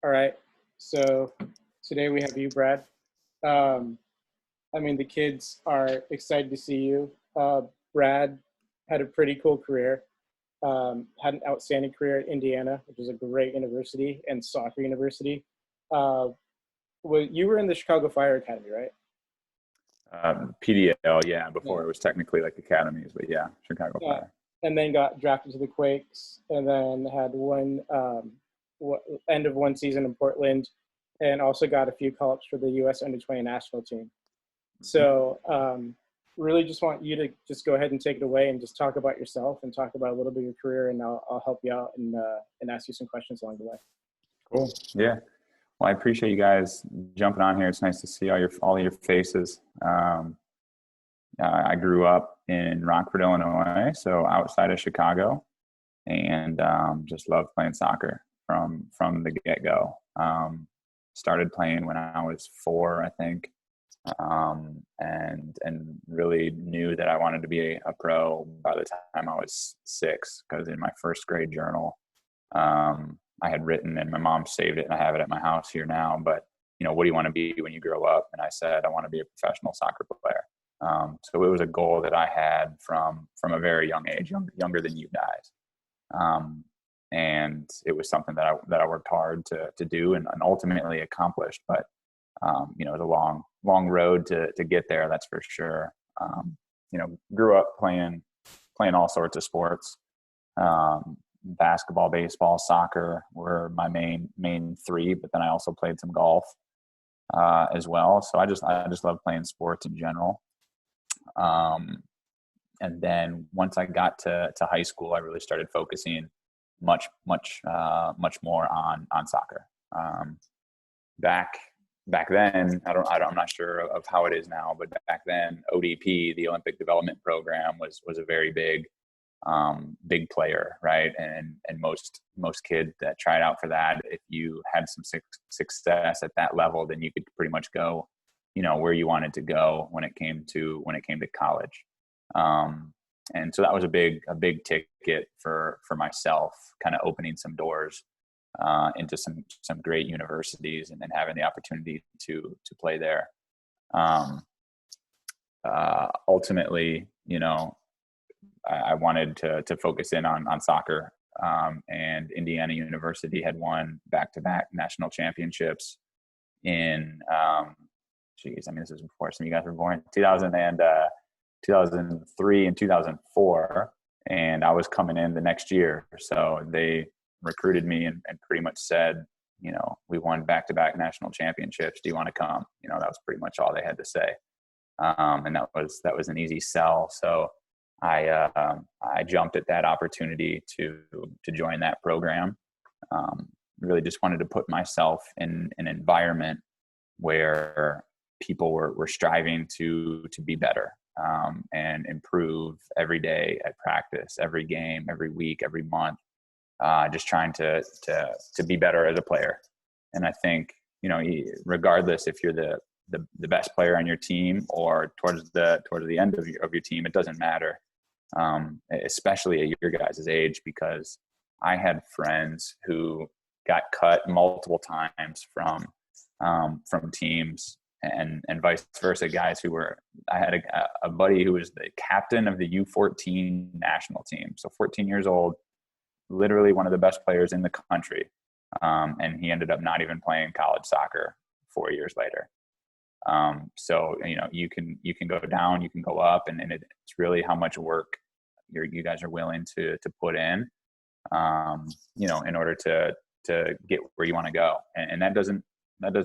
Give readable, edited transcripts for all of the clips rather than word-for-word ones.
All right. So today we have you, Brad. Um, the kids are excited to see you. Brad had a pretty cool career. Had an outstanding career at Indiana, which is a great university and soccer university. Uh, you were in the Chicago Fire Academy, right? PDL, yeah, before Yeah. it was technically like academies, but yeah, Chicago Yeah. Fire. And then got drafted to the Quakes, and then had end of one season in Portland, and also got a few call-ups for the U.S. Under-20 national team. Mhm. So really just want you to just go ahead and take it away and just talk about yourself and talk about a little bit of your career, and I'll help you out and ask you some questions along the way. Cool. Yeah. Well, I appreciate you guys jumping on here. It's nice to see all your faces. I grew up in Rockford, Illinois, so outside of Chicago, and just loved playing soccer from the get-go. Started playing when I was 4, I think, and really knew that I wanted to be a pro by the time I was 6, because in my first grade journal, I had written, and my mom saved it, and I have it at my house here now. But what do you want to be when you grow up? And I said I want to be a professional soccer player. So it was a goal that I had from a very young age, younger than you guys. And it was something that I worked hard to do and ultimately accomplished. But it was a long road to get there. That's for sure. Grew up playing all sorts of sports. Basketball, baseball, soccer were my main 3, but then I also played some golf as well. So I just love playing sports in general. And then once I got to high school, I really started focusing much more on soccer. Back then, I'm not sure of how it is now, but back then, ODP, the Olympic Development Program, was a very big player, right? And most kids that tried out for that, if you had some success at that level, then you could pretty much go, where you wanted to go when it came to college. And so that was a big ticket for myself, kind of opening some doors into some great universities, and then having the opportunity to play there. Ultimately, I wanted to focus in on soccer, and Indiana University had won back-to-back national championships in, this is before some of you guys were born, 2003 and 2004, and I was coming in the next year. So they recruited me and pretty much said, we won back-to-back national championships. Do you want to come? That was pretty much all they had to say. And that was an easy sell. So I jumped at that opportunity to join that program. Really just wanted to put myself in an environment where people were striving to be better, and improve every day at practice, every game, every week, every month, just trying to be better as a player. And I think, regardless if you're the best player on your team or towards the end of your team, it doesn't matter, especially at your guys' age, because I had friends who got cut multiple times from teams, and vice versa. Guys I had a buddy who was the captain of the U14 national team. So 14 years old, literally one of the best players in the country. And he ended up not even playing college soccer 4 years later. So, you can go down, you can go up, and it's really how much work you guys are willing to put in, in order to get where you want to go. And that doesn't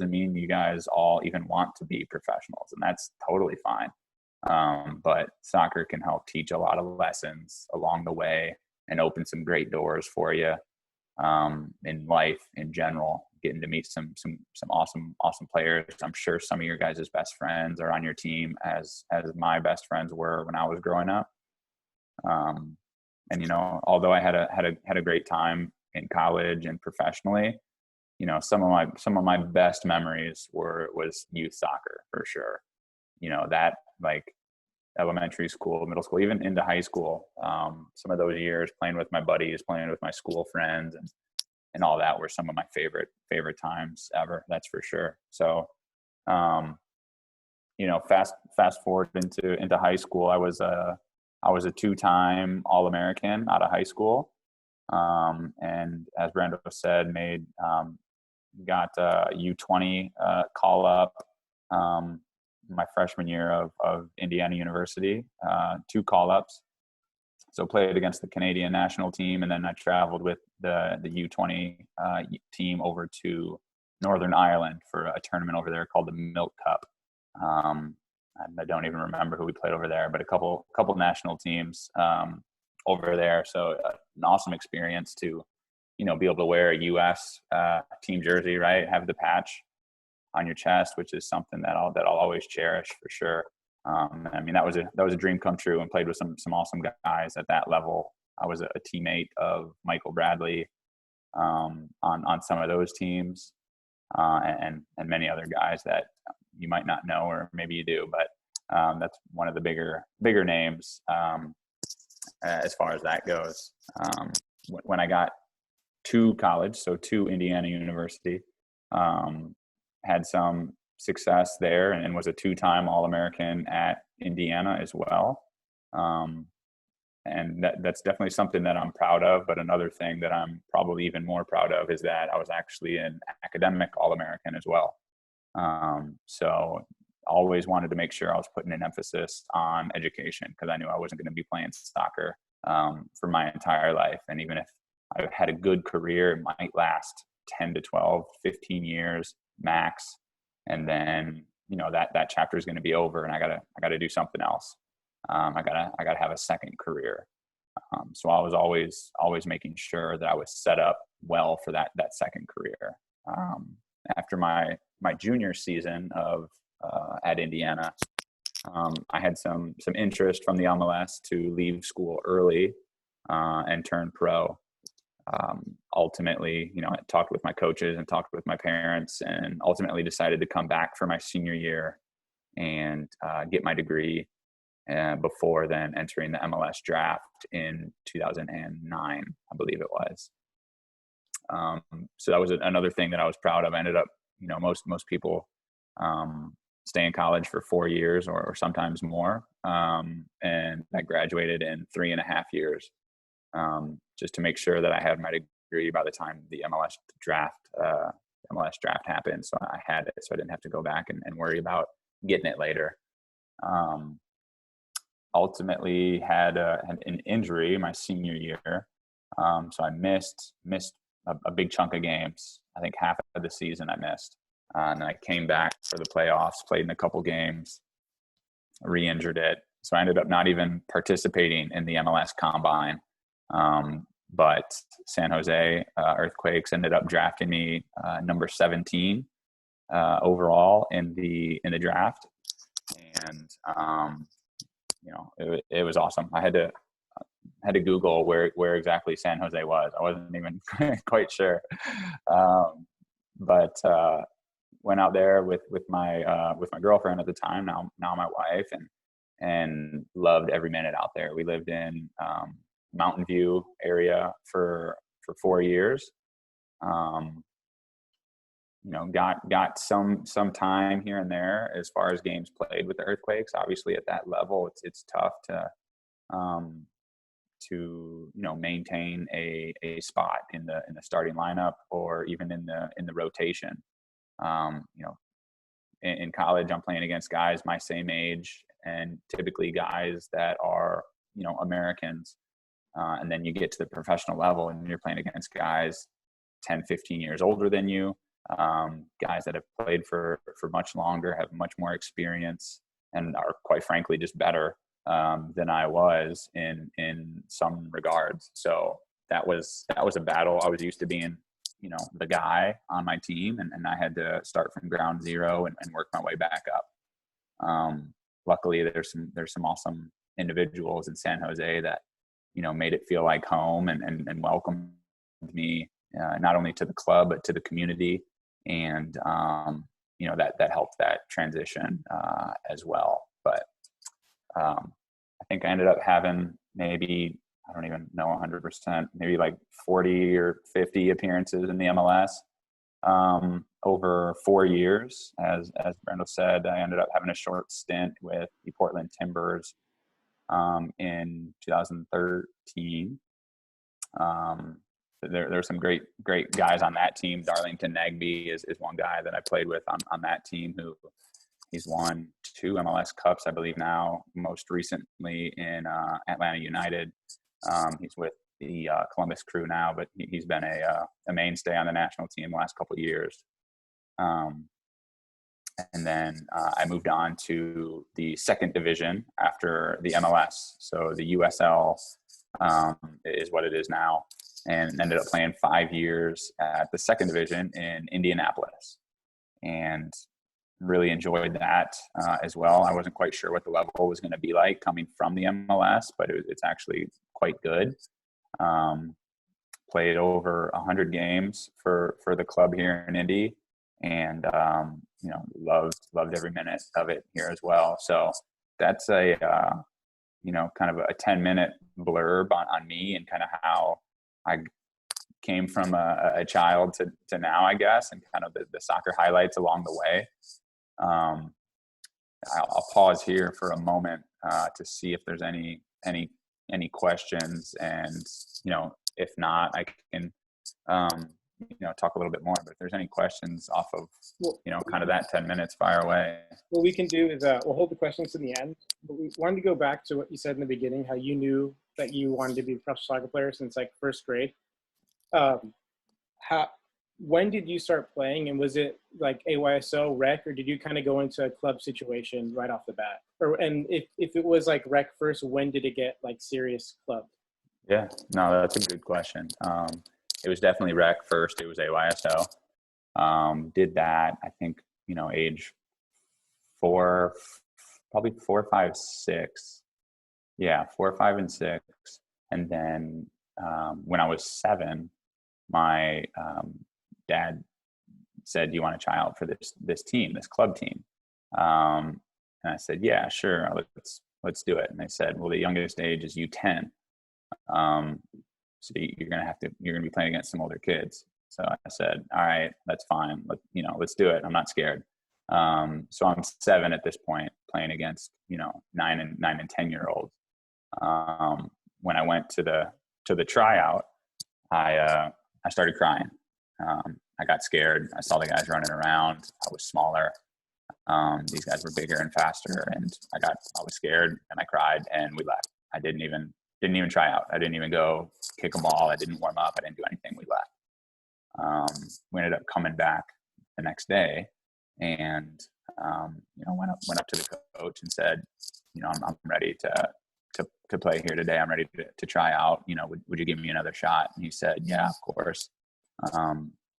mean you guys all even want to be professionals, and that's totally fine. But soccer can help teach a lot of lessons along the way and open some great doors for you, in life in general, getting to meet some awesome players. I'm sure some of your guys' best friends are on your team, as my best friends were when I was growing up. And although I had a great time in college and professionally, some of my best memories was youth soccer, for sure. That, like, elementary school, middle school, even into high school. Some of those years playing with my buddies, playing with my school friends, and and all that were some of my favorite times ever. That's for sure. So, fast forward into high school, I was a 2-time All-American out of high school. And as Brando said, got a U20 call up my freshman year of Indiana University, 2 call ups. So played against the Canadian national team, and then I traveled with the U20 team over to Northern Ireland for a tournament over there called the Milk Cup. I don't even remember who we played over there, but a couple national teams over there. So an awesome experience to, be able to wear a U.S. Team jersey, right? Have the patch on your chest, which is something that I'll always cherish for sure. That was a dream come true, and played with some awesome guys at that level. I was a teammate of Michael Bradley on some of those teams, and many other guys that you might not know, or maybe you do, but that's one of the bigger names as far as that goes. When I got to college, so to Indiana University, had some success there, and was a 2-time All-American at Indiana as well. And that's definitely something that I'm proud of. But another thing that I'm probably even more proud of is that I was actually an academic All-American as well. So always wanted to make sure I was putting an emphasis on education, because I knew I wasn't going to be playing soccer for my entire life. And even if I had a good career, it might last 10 to 12, 15 years max. And then, that chapter is going to be over, and I gotta do something else. I gotta have a second career. So I was always making sure that I was set up well for that second career. After my junior season of at Indiana, I had some interest from the MLS to leave school early and turn pro. Ultimately, I talked with my coaches and talked with my parents, and ultimately decided to come back for my senior year and get my degree before then entering the MLS draft in 2009, I believe it was. So that was another thing that I was proud of. I ended up, most people stay in college for 4 years or sometimes more. And I graduated in 3.5 years, just to make sure that I had my degree by the time the MLS draft happened. So I had it, so I didn't have to go back and worry about getting it later. Ultimately had an injury my senior year. So I missed a big chunk of games. I think half of the season I missed. And then I came back for the playoffs, played in a couple games, re-injured it. So I ended up not even participating in the MLS Combine. But San Jose Earthquakes ended up drafting me number 17 overall in the draft. And it was awesome. I had to Google where exactly San Jose was. I wasn't even quite sure. But went out there with my girlfriend at the time, now my wife, and loved every minute out there. We lived in Mountain View area for 4 years. Got some time here and there as far as games played with the Earthquakes. Obviously at that level, it's tough to maintain a spot in the starting lineup, or even in the rotation. In college, I'm playing against guys my same age, and typically guys that are Americans. And then you get to the professional level, and you're playing against guys 10, 15 years older than you, guys that have played for much longer, have much more experience, and are quite frankly just better than I was in some regards. So that was a battle. I was used to being, the guy on my team, and I had to start from ground zero and work my way back up. Luckily, there's some awesome individuals in San Jose that made it feel like home and welcomed me not only to the club but to the community, and that helped that transition as well. But I think I ended up having maybe I don't even know 100%, maybe like 40 or 50 appearances in the MLS over 4 years. As Brendo said, I ended up having a short stint with the Portland Timbers in 2013. There are some great guys on that team. Darlington Nagbe is one guy that I played with on that team who he's won 2 MLS Cups, I believe now, most recently in Atlanta United. He's with the Columbus Crew now, but he's been a mainstay on the national team the last couple of years. And then I moved on to the second division after the MLS. So the USL is what it is now, and ended up playing 5 years at the second division in Indianapolis, and really enjoyed that as well. I wasn't quite sure what the level was going to be like coming from the MLS, but it's actually quite good. Played over 100 games for the club here in Indy, and loved every minute of it here as well. So that's a kind of a 10-minute blurb on me and kind of how I came from a child to now, I guess, and kind of the soccer highlights along the way. I'll pause here for a moment to see if there's any questions, and if not, I can talk a little bit more. But if there's any questions off of kind of that 10 minutes, fire away. What we can do is we'll hold the questions to the end. But we wanted to go back to what you said in the beginning, how you knew that you wanted to be a professional soccer player since like first grade. When did you start playing, and was it like AYSO, rec, or did you kind of go into a club situation right off the bat? And if it was like rec first, when did it get like serious club? Yeah, no, that's a good question. It was definitely rec first. It was AYSO. Did that, I think, age 4, probably 4, 5, 6. Yeah, 4, 5, and 6. And then when I was 7, my dad said, "Do you want to try out for this team, this club team?" And I said, "Yeah, sure. Let's do it." And they said, "Well, the youngest age is U10. So you're gonna be playing against some older kids." So I said, "All right, that's fine. Let's do it. I'm not scared." So I'm 7 at this point, playing against 9 and 10-year-olds. When I went to the tryout, I started crying. I got scared. I saw the guys running around. I was smaller. These guys were bigger and faster, and I was scared, and I cried, and we left. I didn't even try out. I didn't even go kick a ball. I didn't warm up. I didn't do anything. We left. We ended up coming back the next day, and went up to the coach and said, I'm ready to play here today. I'm ready to try out. Would you give me another shot? And he said, "Yeah, of course."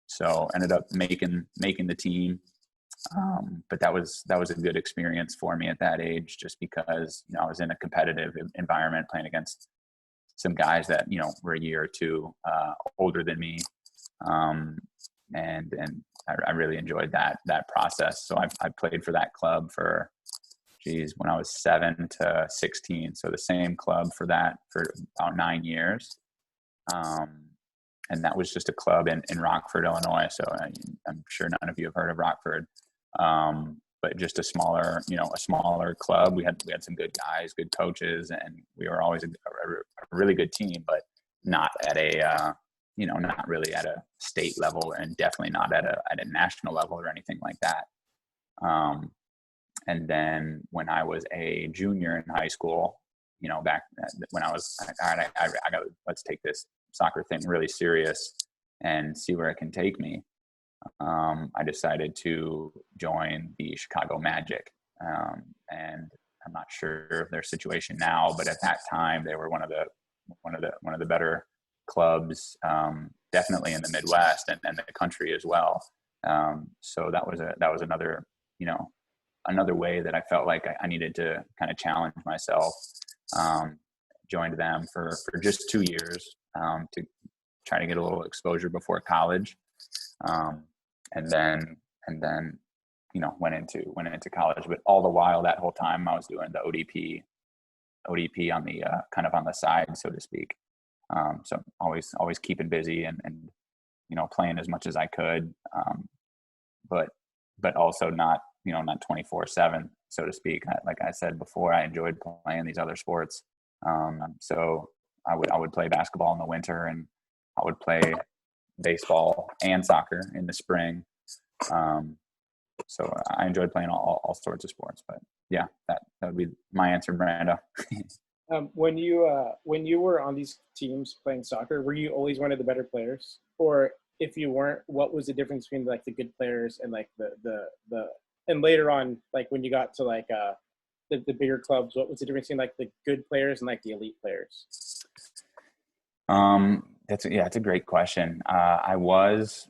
So ended up making the team. But that was a good experience for me at that age, just because I was in a competitive environment playing against some guys that were a year or two older than me, and I really enjoyed that process. So I played for that club for when I was 7 to 16, so the same club for about 9 years. And that was just a club in Rockford, Illinois. So I'm sure none of you have heard of Rockford. But just a smaller club. We had some good guys, good coaches, and we were always a really good team, but not at not really at a state level, and definitely not at a national level or anything like that. And then when I was a junior in high school, back when I was, all right, I got, let's take this soccer thing really serious and see where it can take me. I decided to join the Chicago Magic, and I'm not sure of their situation now, but at that time they were one of the better clubs, definitely in the Midwest and the country as well. So that was another another way that I felt like I needed to kind of challenge myself. Joined them for just 2 years to try to get a little exposure before college. And then went into college, but all the while that whole time I was doing the ODP ODP on the kind of on the side, so to speak. So always keeping busy and playing as much as I could, but also not not 24/7, so to speak. Like I said before, I enjoyed playing these other sports. So I would play basketball in the winter, and I would play baseball and soccer in the spring. So I enjoyed playing all sorts of sports. But yeah, that would be my answer, Brando. When you were on these teams playing soccer, were you always one of the better players? Or if you weren't, what was the difference between like the good players and like the and later on, like when you got to like the bigger clubs, what was the difference between like the good players and like the elite players? That's a great question. I was,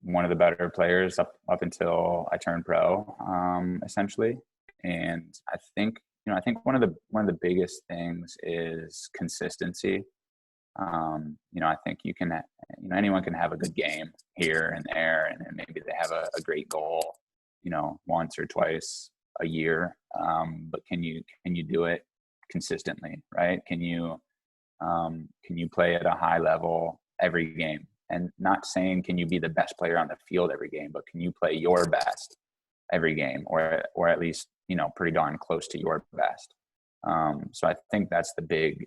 one of the better players up until I turned pro, essentially. And I think one of the biggest things is consistency. I think anyone can have a good game here and there, and maybe they have a great goal, once or twice a year. But can you do it consistently, right? Can you play at a high level every game? And not saying can you be the best player on the field every game, but can you play your best every game, or at least pretty darn close to your best? So I think that's the big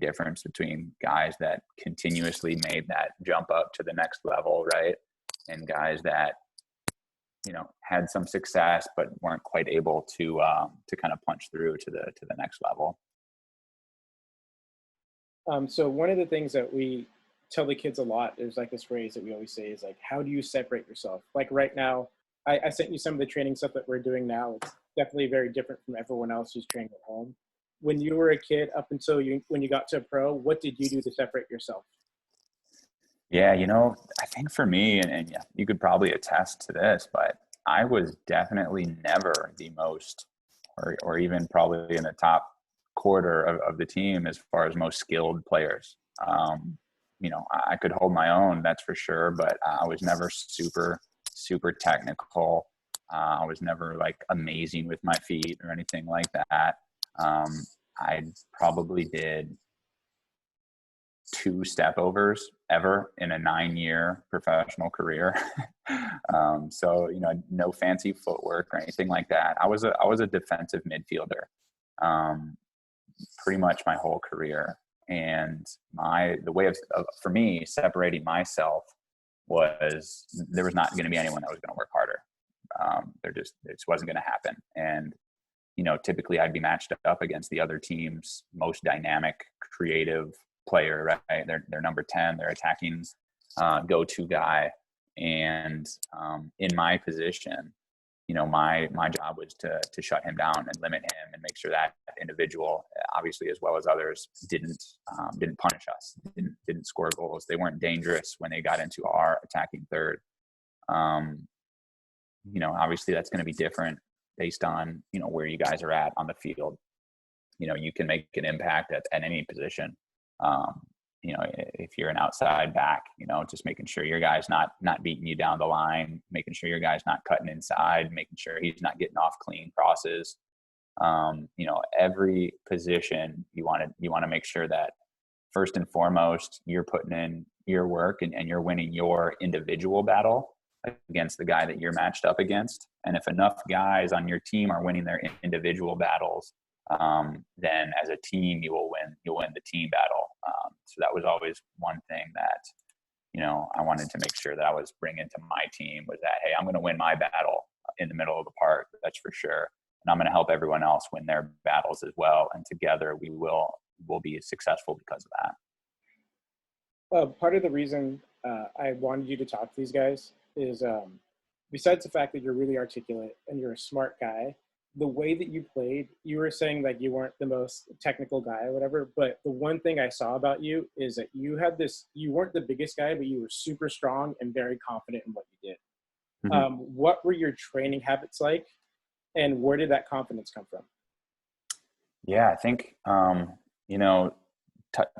difference between guys that continuously made that jump up to the next level, right? And guys that, had some success, but weren't quite able to kind of punch through to the next level. So one of the things that we tell the kids a lot, there's like this phrase that we always say is like, how do you separate yourself? Like right now, I sent you some of the training stuff that we're doing now. It's definitely very different from everyone else who's training at home. When you were a kid, up until when you got to a pro, what did you do to separate yourself? Yeah, I think for me, and yeah, you could probably attest to this, but I was definitely never the most, or even probably in the top quarter of the team as far as most skilled players. I could hold my own, that's for sure, but I was never super, super technical. I was never like amazing with my feet or anything like that. I probably did 2 step overs ever in a 9-year professional career. So, no fancy footwork or anything like that. I was a defensive midfielder, pretty much my whole career. And the way for me separating myself was there was not going to be anyone that was going to work harder. It just wasn't going to happen. And, typically I'd be matched up against the other team's most dynamic, creative player, right? They're number 10, they're attacking go-to guy. And in my position, my job was to shut him down and limit him and make sure that individual, obviously as well as others, didn't punish us, didn't score goals. They weren't dangerous when they got into our attacking third. Obviously that's going to be different based on where you guys are at on the field. You can make an impact at any position. If you're an outside back, just making sure your guy's not beating you down the line, making sure your guy's not cutting inside, making sure he's not getting off clean crosses. Every position you want to make sure that first and foremost, you're putting in your work and you're winning your individual battle against the guy that you're matched up against. And if enough guys on your team are winning their individual battles, then as a team you'll win the team battle. So that was always one thing that I wanted to make sure that I was bringing to my team, was that, hey, I'm going to win my battle in the middle of the park, that's for sure, and I'm going to help everyone else win their battles as well, and together we'll be successful because of that. Part of the reason I wanted you to talk to these guys is besides the fact that you're really articulate and you're a smart guy, the way that you played, you were saying like you weren't the most technical guy or whatever, but the one thing I saw about you is that you weren't the biggest guy, but you were super strong and very confident in what you did. Mm-hmm. What were your training habits like, and where did that confidence come from? Yeah, I think, kind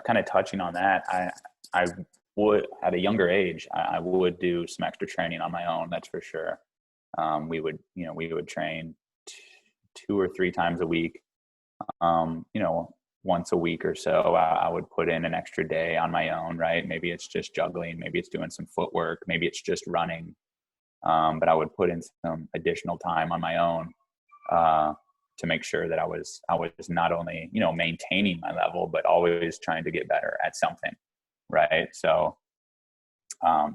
of touching on that, I would, at a younger age, I would do some extra training on my own, that's for sure. We would train 2 or 3 times a week. You know, once a week or so, I would put in an extra day on my own, right? Maybe it's just juggling, maybe it's doing some footwork, maybe it's just running. But I would put in some additional time on my own uh, to make sure that I was not only, you know, maintaining my level, but always trying to get better at something, right? So,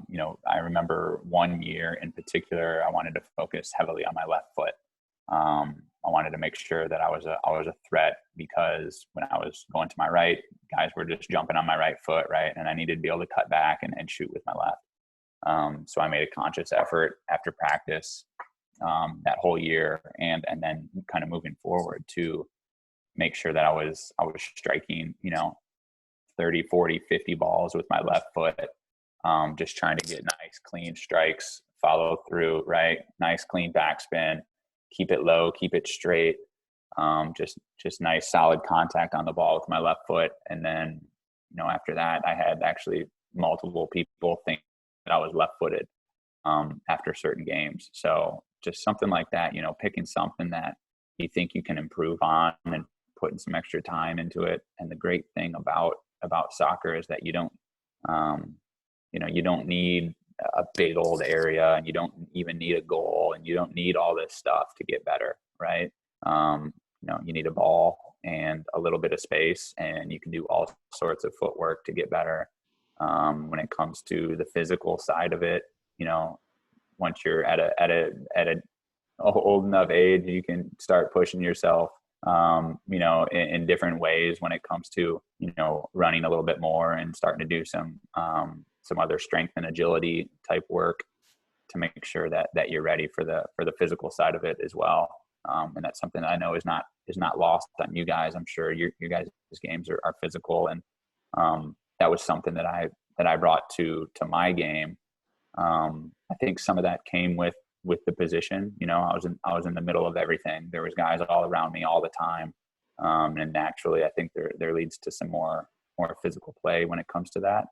you know, I remember one year in particular, I wanted to focus heavily on my left foot. I wanted to make sure that I was a threat, because when I was going to my right, guys were just jumping on my right foot, right, and I needed to be able to cut back and shoot with my left. So I made a conscious effort after practice that whole year, and then kind of moving forward, to make sure that I was striking, you know, 30, 40, 50 balls with my left foot, just trying to get nice, clean strikes, follow through, right? Nice, clean backspin, keep it low, keep it straight. Just nice, solid contact on the ball with my left foot. And then, you know, after that, I had actually multiple people think that I was left-footed after certain games. So just something like that, you know, picking something that you think you can improve on and putting some extra time into it. And the great thing about soccer is that you don't, you know, you don't need a big old area, and you don't even need a goal, and you don't need all this stuff to get better, right? You know, you need a ball and a little bit of space, and you can do all sorts of footwork to get better. When it comes to the physical side of it, you know, once you're at a old enough age, you can start pushing yourself, you know, in different ways when it comes to, you know, running a little bit more and starting to do some other strength and agility type work to make sure that you're ready for the physical side of it as well. And that's something that I know is not lost on you guys. I'm sure your guys' games are physical, and that was something that I brought to my game. I think some of that came with the position. You know, I was in the middle of everything. There was guys all around me all the time, and naturally, I think there leads to some more physical play when it comes to that.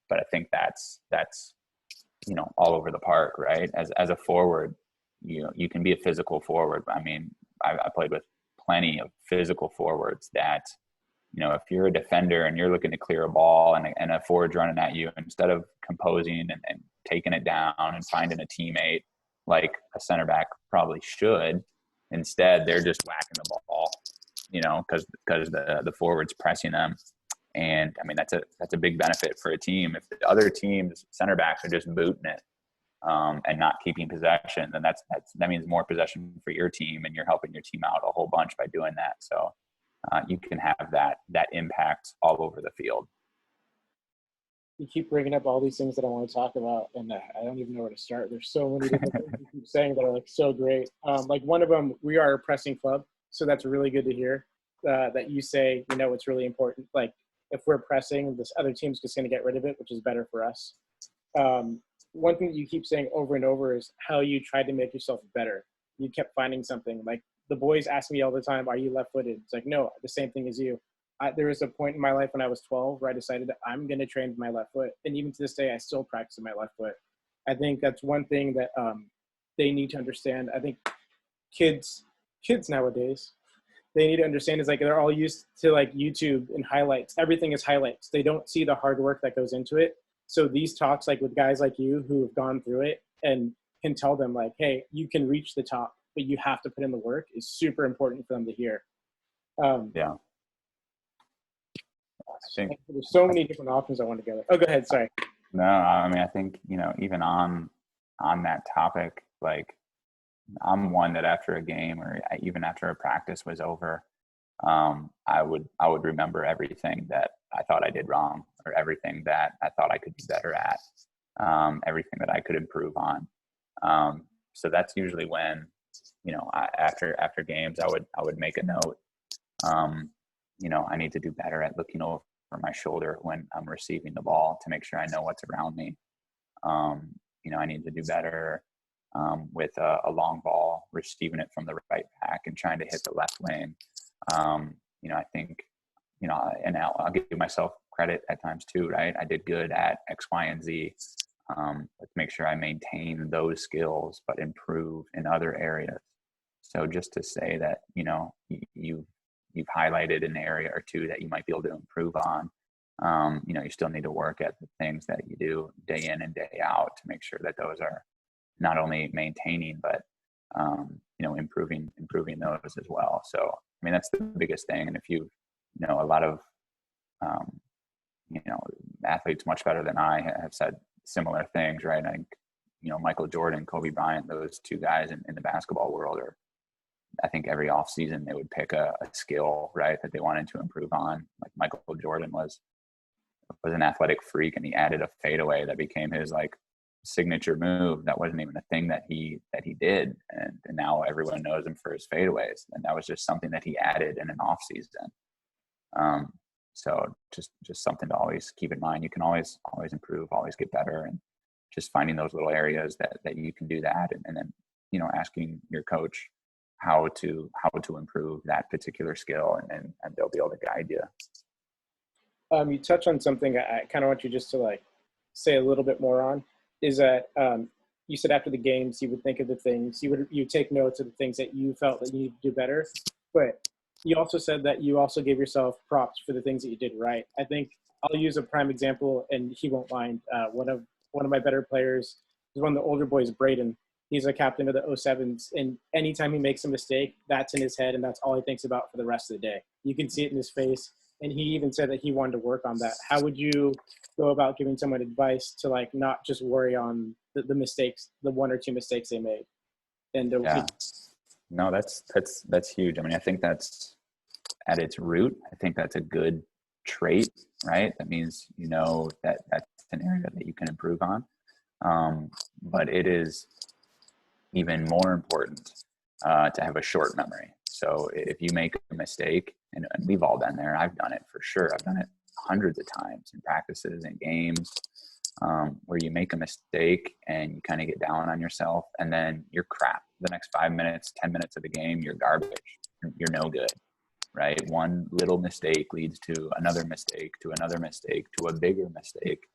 But I think that's you know, all over the park, right? As a forward, you can be a physical forward. I mean, I played with plenty of physical forwards that, you know, if you're a defender and you're looking to clear a ball, and a forward's running at you, instead of composing and taking it down and finding a teammate like a center back probably should, instead they're just whacking the ball, you know, because the forward's pressing them. And I mean, that's a big benefit for a team. If the other team's center backs are just booting it, and not keeping possession, then that means more possession for your team, and you're helping your team out a whole bunch by doing that. So you can have that impact all over the field. You keep bringing up all these things that I want to talk about, and I don't even know where to start. There's so many different things you keep saying that are like so great. Like one of them, we are a pressing club, so that's really good to hear. That you say, you know, it's really important. Like if we're pressing, this other team's just going to get rid of it, which is better for us. One thing that you keep saying over and over is how you tried to make yourself better. You kept finding something. Like the boys ask me all the time, "Are you left-footed?" It's like, no, the same thing as you. There was a point in my life when I was 12 where I decided that I'm going to train with my left foot. And even to this day, I still practice with my left foot. I think that's one thing that they need to understand. I think kids nowadays, they need to understand is like they're all used to like YouTube and highlights. Everything is highlights. They don't see the hard work that goes into it. So these talks, like with guys like you who have gone through it and can tell them like, hey, you can reach the top, but you have to put in the work, is super important for them to hear. Yeah. I think There's so many different options I want to go. Oh, go ahead. Sorry. no, I mean, I think, you know, even on that topic, like I'm one that after a game, or even after a practice was over, I would remember everything that I thought I did wrong, or everything that I thought I could be better at, everything that I could improve on. So that's usually when, you know, after games, I would make a note. You know, I need to do better at looking over my shoulder when I'm receiving the ball to make sure I know what's around me. You know, I need to do better with a long ball, receiving it from the right back and trying to hit the left wing. You know, I think, you know, and I'll give myself credit at times too, right? I did good at X, Y, and Z. Let's make sure I maintain those skills, but improve in other areas. So just to say that, you've highlighted an area or two that you might be able to improve on. You still need to work at the things that you do day in and day out to make sure that those are not only maintaining, but, improving those as well. So, I mean, that's the biggest thing. And if a lot of, athletes much better than I have said similar things, right? I think, Michael Jordan, Kobe Bryant, those two guys in the basketball world I think every off season they would pick a skill, right, that they wanted to improve on. Like Michael Jordan was an athletic freak, and he added a fadeaway that became his like signature move. That wasn't even a thing that he did, and now everyone knows him for his fadeaways, and that was just something that he added in an off season. So just something to always keep in mind. You can always improve, always get better, and just finding those little areas that you can do that, and then asking your coach how to improve that particular skill, and they'll be able to guide you. You touch on something I kind of want you just to like say a little bit more on, is that you said after the games you would think of the things, you take notes of the things that you felt that you need to do better, but you also said that you also gave yourself props for the things that you did right. I think I'll use a prime example, and he won't mind. One of my better players is one of the older boys, Braden. He's a captain of the 07s, and anytime he makes a mistake, that's in his head, and that's all he thinks about for the rest of the day. You can see it in his face, and he even said that he wanted to work on that. How would you go about giving someone advice to like not just worry on the mistakes, the one or two mistakes they made? And no, that's huge. I mean, I think that's at its root. I think that's a good trait, right? That means that that's an area that you can improve on. But it is even more important to have a short memory. So if you make a mistake, and we've all been there, I've done it for sure. I've done it hundreds of times in practices and games, where you make a mistake and you kind of get down on yourself, and then you're crap. The next 5 minutes, 10 minutes of the game, you're garbage. You're no good, right? One little mistake leads to another mistake, to another mistake, to a bigger mistake,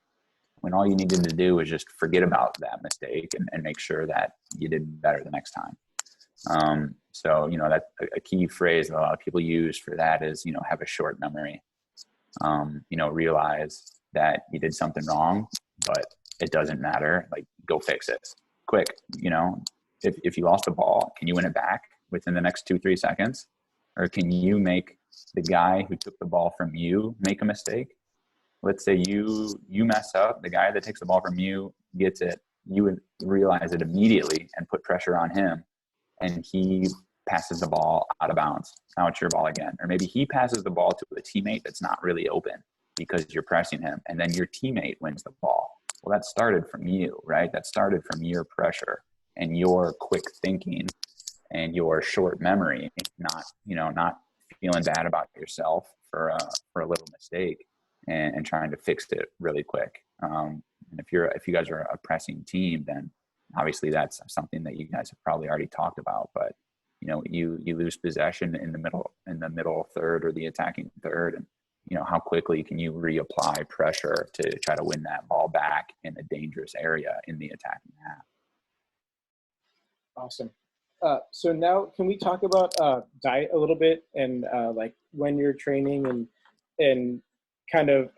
when all you needed to do was just forget about that mistake and make sure that you did better the next time. So, that's a key phrase that a lot of people use for that is, have a short memory. Realize that you did something wrong, but it doesn't matter. Like, go fix it quick. If you lost a ball, can you win it back within the next 2-3 seconds? Or can you make the guy who took the ball from you make a mistake? Let's say you mess up, the guy that takes the ball from you gets it, you would realize it immediately and put pressure on him, and he passes the ball out of bounds. Now it's your ball again. Or maybe he passes the ball to a teammate that's not really open because you're pressing him, and then your teammate wins the ball. Well, that started from you, right? That started from your pressure and your quick thinking and your short memory, not feeling bad about yourself for a little mistake. And trying to fix it really quick. And if you guys are a pressing team, then obviously that's something that you guys have probably already talked about. But you lose possession in the middle third or the attacking third, and how quickly can you reapply pressure to try to win that ball back in a dangerous area in the attacking half? Awesome. So now, can we talk about diet a little bit, and like when you're training and kind of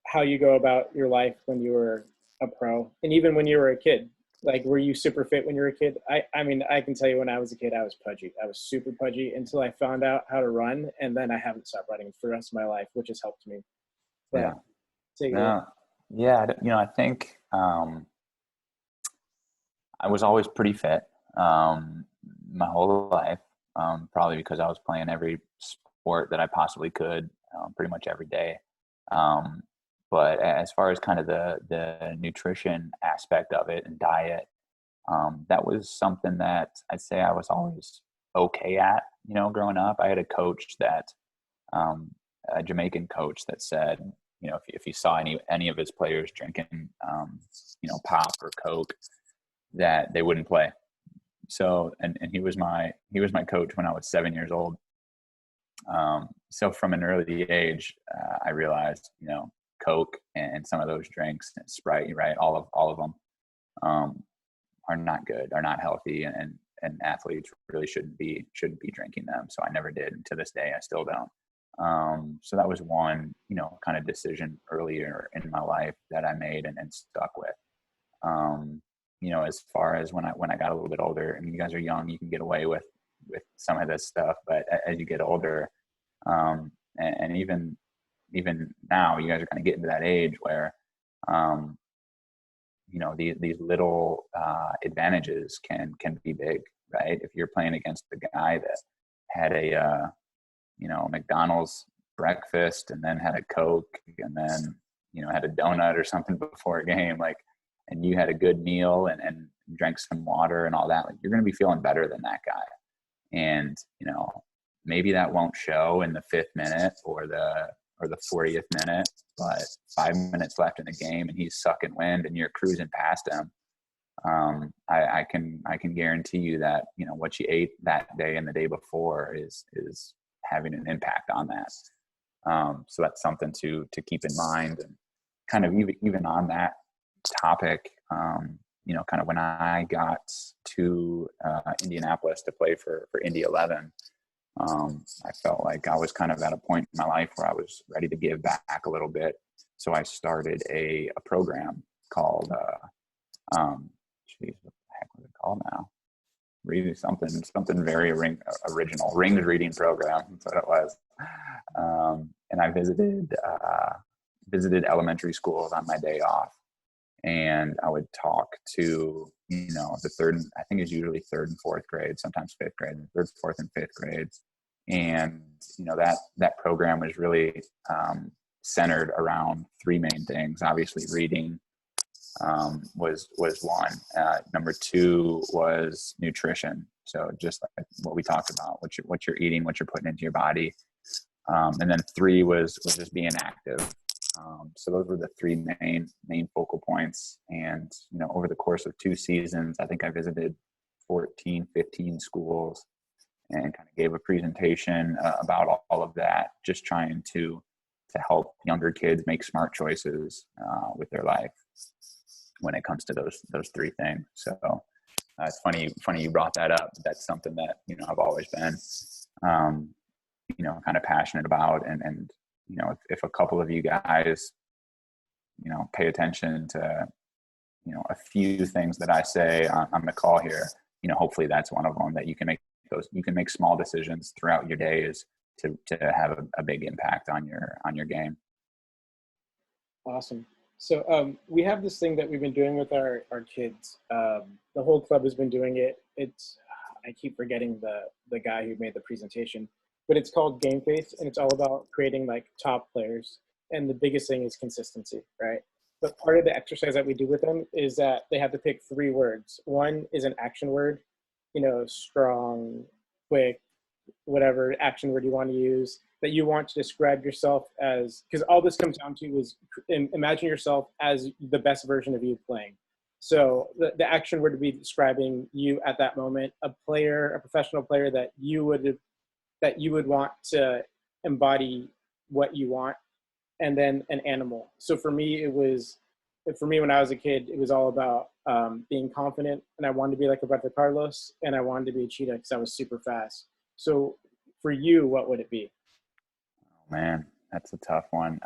how you go about your life when you were a pro, and even when you were a kid? Like, were you super fit when you were a kid? I mean, I can tell you when I was a kid, I was pudgy. I was super pudgy until I found out how to run, and then I haven't stopped running for the rest of my life, which has helped me. But I think I was always pretty fit my whole life, probably because I was playing every sport that I possibly could, pretty much every day. But as far as kind of the nutrition aspect of it and diet, that was something that I'd say I was always okay at, growing up. I had a coach a Jamaican coach that said, if you saw any of his players drinking, pop or Coke, that they wouldn't play. So, and he was my coach when I was 7 years old. So from an early age, I realized, Coke and some of those drinks, and Sprite, right? All of them, are not good, are not healthy. And and athletes really shouldn't be drinking them. So I never did, and to this day I still don't. So that was one, kind of decision earlier in my life that I made and stuck with. As far as when I got a little bit older, I mean, you guys are young, you can get away with some of this stuff, but as you get older, and even now, you guys are kind of getting to that age where, these little advantages can be big, right? If you're playing against the guy that had a McDonald's breakfast and then had a Coke and then had a donut or something before a game, like, and you had a good meal and drank some water and all that, like, you're going to be feeling better than that guy. And maybe that won't show in the 5th minute or the 40th minute, but 5 minutes left in the game and he's sucking wind and you're cruising past him. I can guarantee you that what you ate that day and the day before is having an impact on that. So that's something to keep in mind. And kind of even on that topic, kind of when I got to Indianapolis to play for Indy 11, I felt like I was kind of at a point in my life where I was ready to give back a little bit. So I started a program called, what the heck was it called now? Reading something very original, Rings reading program. That's what it was. And I visited elementary schools on my day off, and I would talk to the third, I think it's usually 3rd and 4th grade, sometimes 5th grade, 3rd, 4th, and 5th grades. And that program was really centered around 3 main things. Obviously, reading was one. Number 2 was nutrition. So just like what we talked about, what you're eating, what you're putting into your body. And then 3 was just being active. So those were the 3 main focal points. And, over the course of 2 seasons, I think I visited 14, 15 schools and kind of gave a presentation about all of that, just trying to help younger kids make smart choices with their life when it comes to those 3 things. So it's funny you brought that up. That's something that, I've always been, kind of passionate about. And if a couple of you guys, pay attention to, a few things that I say on the call here, hopefully that's one of them, that you can make small decisions throughout your days to have a big impact on your game. Awesome. So we have this thing that we've been doing with our kids. The whole club has been doing it. I keep forgetting the guy who made the presentation, but it's called Game Face, and it's all about creating like top players. And the biggest thing is consistency, right? But part of the exercise that we do with them is that they have to pick 3 words. One is an action word, strong, quick, whatever action word you want to use, that you want to describe yourself as, because all this comes down to is imagine yourself as the best version of you playing. So the action word would be describing you at that moment, a professional player that you would want to embody what you want, and then an animal. So for me, when I was a kid, it was all about being confident, and I wanted to be like Roberto Carlos, and I wanted to be a cheetah because I was super fast. So for you, what would it be? Oh, man, that's a tough one.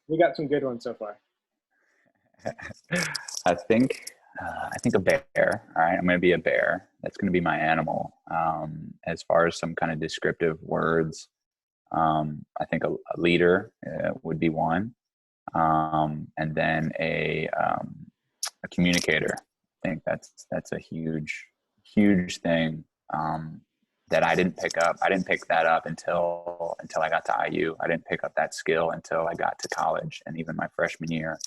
We got some good ones so far. I think a bear. All right, I'm going to be a bear. That's going to be my animal. As far as some kind of descriptive words, I think a leader would be one, and then a communicator. I think that's a huge thing that I didn't pick up. I didn't pick that up until I got to IU. I didn't pick up that skill until I got to college, and even my freshman year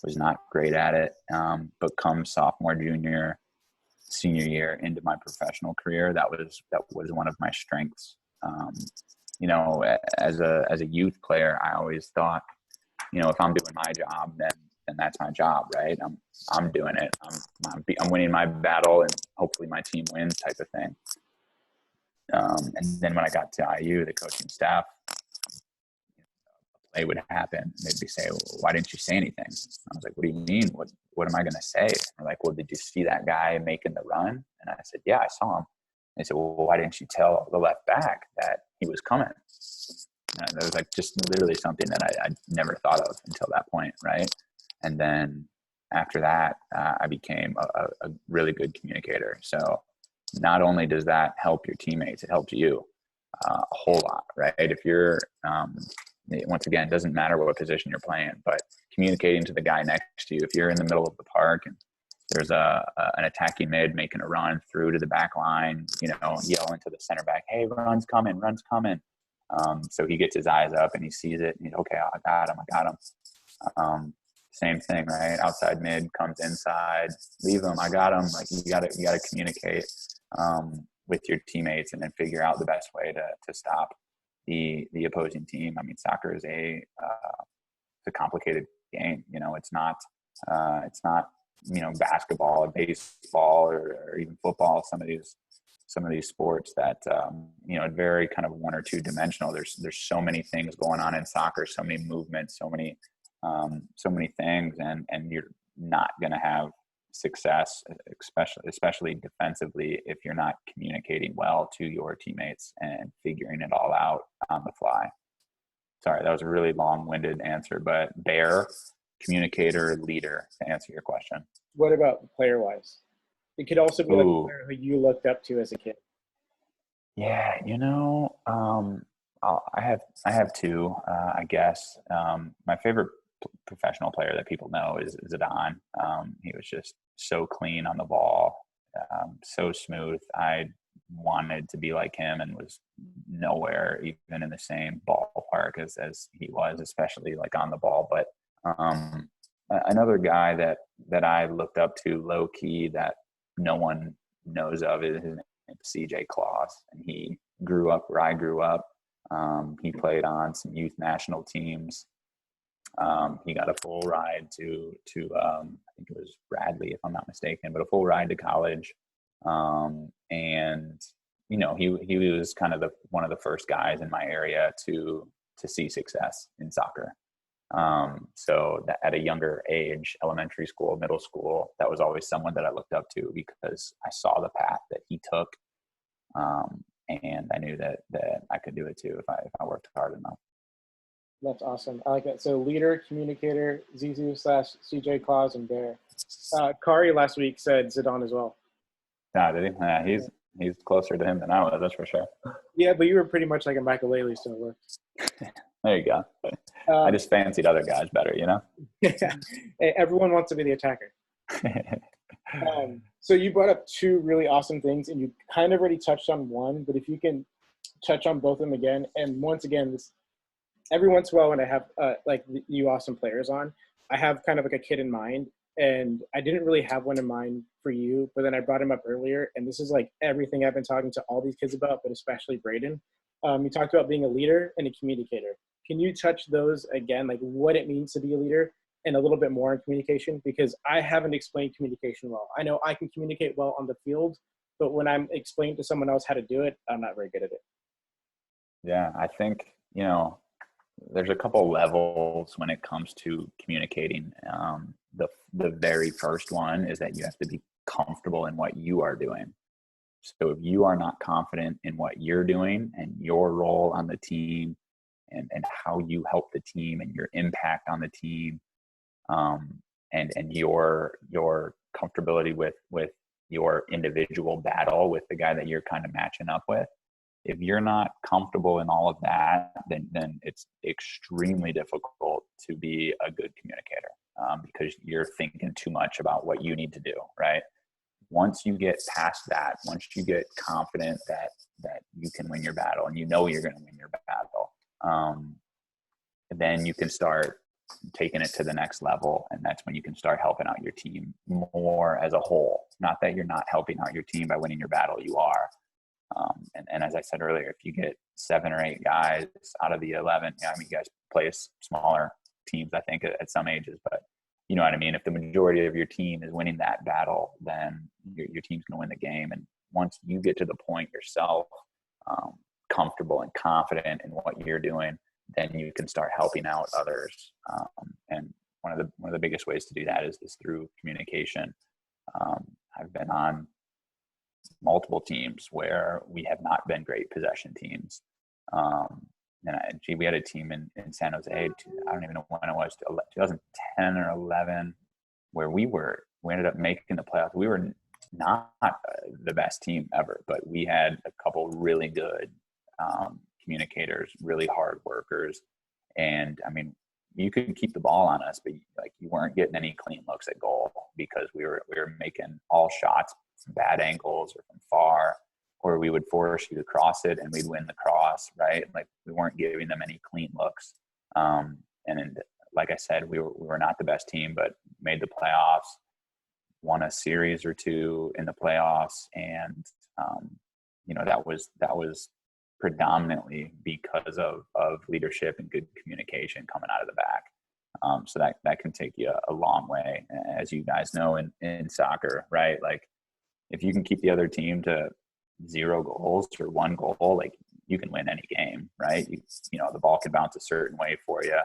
was not great at it. But come sophomore, junior, senior year into my professional career, that was one of my strengths. As a youth player, I always thought, if I'm doing my job, then that's my job, right? I'm doing it. I'm winning my battle, and hopefully my team wins, type of thing. And then when I got to IU, the coaching staff, a would happen. And they'd be say, well, why didn't you say anything? I was like, what do you mean? What am I going to say? They're like, well, did you see that guy making the run? And I said, yeah, I saw him. They said, well, why didn't you tell the left back that he was coming? And it was like just literally something that I never thought of until that point, right? And then after that, I became a really good communicator. So not only does that help your teammates, it helps you a whole lot, right? If you're, once again, it doesn't matter what position you're playing, but communicating to the guy next to you, if you're in the middle of the park and there's an attacking mid making a run through to the back line, yelling to the center back, hey, run's coming. So he gets his eyes up and he sees it and he's okay, I got him. Same thing, right? Outside mid comes inside, leave him, I got him. Like you gotta communicate with your teammates and then figure out the best way to stop the opposing team. I mean, soccer is it's a complicated game. It's not basketball or baseball or even football. Some of these sports that very kind of one or two dimensional. There's so many things going on in soccer, so many movements, so many things, and you're not going to have success, especially defensively, if you're not communicating well to your teammates and figuring it all out on the fly. Sorry, that was a really long-winded answer, but Bear, communicator, leader, to answer your question. What about player-wise? It could also be like a player who you looked up to as a kid. Yeah, I have two, I guess. My favorite professional player that people know is Zidane. He was just so clean on the ball, so smooth. I wanted to be like him and was nowhere even in the same ballpark as he was, especially like on the ball. But another guy that I looked up to low key that no one knows of is his name is CJ Claus, and he grew up where I grew up. He played on some youth national teams. He got a full ride to I think it was Bradley, if I'm not mistaken, but a full ride to college. And he was kind of one of the first guys in my area to see success in soccer. So that at a younger age, elementary school, middle school, that was always someone that I looked up to because I saw the path that he took. And I knew that I could do it too if I worked hard enough. That's awesome. I like that. So leader, communicator, Zizou/CJ Claus, and Bear. Kari last week said Zidane as well. Nah, did he? Yeah, he's closer to him than I was, that's for sure. Yeah, but you were pretty much like a Michael Laley, so it works. There you go. I just fancied other guys better, Yeah. Everyone wants to be the attacker. So you brought up two really awesome things, and you kind of already touched on one, but if you can touch on both of them again. And once again, every once in a while when I have like you awesome players on, I have kind of like a kid in mind, and I didn't really have one in mind for you, but then I brought him up earlier, and this is like everything I've been talking to all these kids about, but especially Braden. You talked about being a leader and a communicator. Can you touch those again, like what it means to be a leader and a little bit more in communication? Because I haven't explained communication well. I know I can communicate well on the field, but when I'm explaining to someone else how to do it, I'm not very good at it. Yeah, I think, there's a couple levels when it comes to communicating. The very first one is that you have to be comfortable in what you are doing. So if you are not confident in what you're doing and your role on the team and how you help the team and your impact on the team, and your comfortability with your individual battle with the guy that you're kind of matching up with, if you're not comfortable in all of that, then it's extremely difficult to be a good communicator, because you're thinking too much about what you need to do, right? Once you get past that, once you get confident that you can win your battle and you're going to win your battle, then you can start taking it to the next level. And that's when you can start helping out your team more as a whole. Not that you're not helping out your team by winning your battle, you are. And as I said earlier, if you get 7 or 8 guys out of the 11, you guys play smaller teams, I think, at some ages, but you know what I mean? If the majority of your team is winning that battle, then your team's going to win the game. And once you get to the point yourself, comfortable and confident in what you're doing, then you can start helping out others. And one of the biggest ways to do that is through communication. I've been on multiple teams where we have not been great possession teams. We had a team in San Jose, I don't even know when it was, 2010 or 11, where we ended up making the playoffs. We were not the best team ever, but we had a couple really good communicators, really hard workers. And I mean, you could keep the ball on us, but like you weren't getting any clean looks at goal because we were making all shots from bad angles or from far, or we would force you to cross it and we'd win the cross, right? Like we weren't giving them any clean looks. And like I said, we were not the best team, but made the playoffs, won a series or two in the playoffs. And, that was predominantly because of leadership and good communication coming out of the back. So that can take you a long way, as you guys know, in soccer, right? Like if you can keep the other team to 0 goals or 1 goal, like you can win any game, right? The ball can bounce a certain way for you.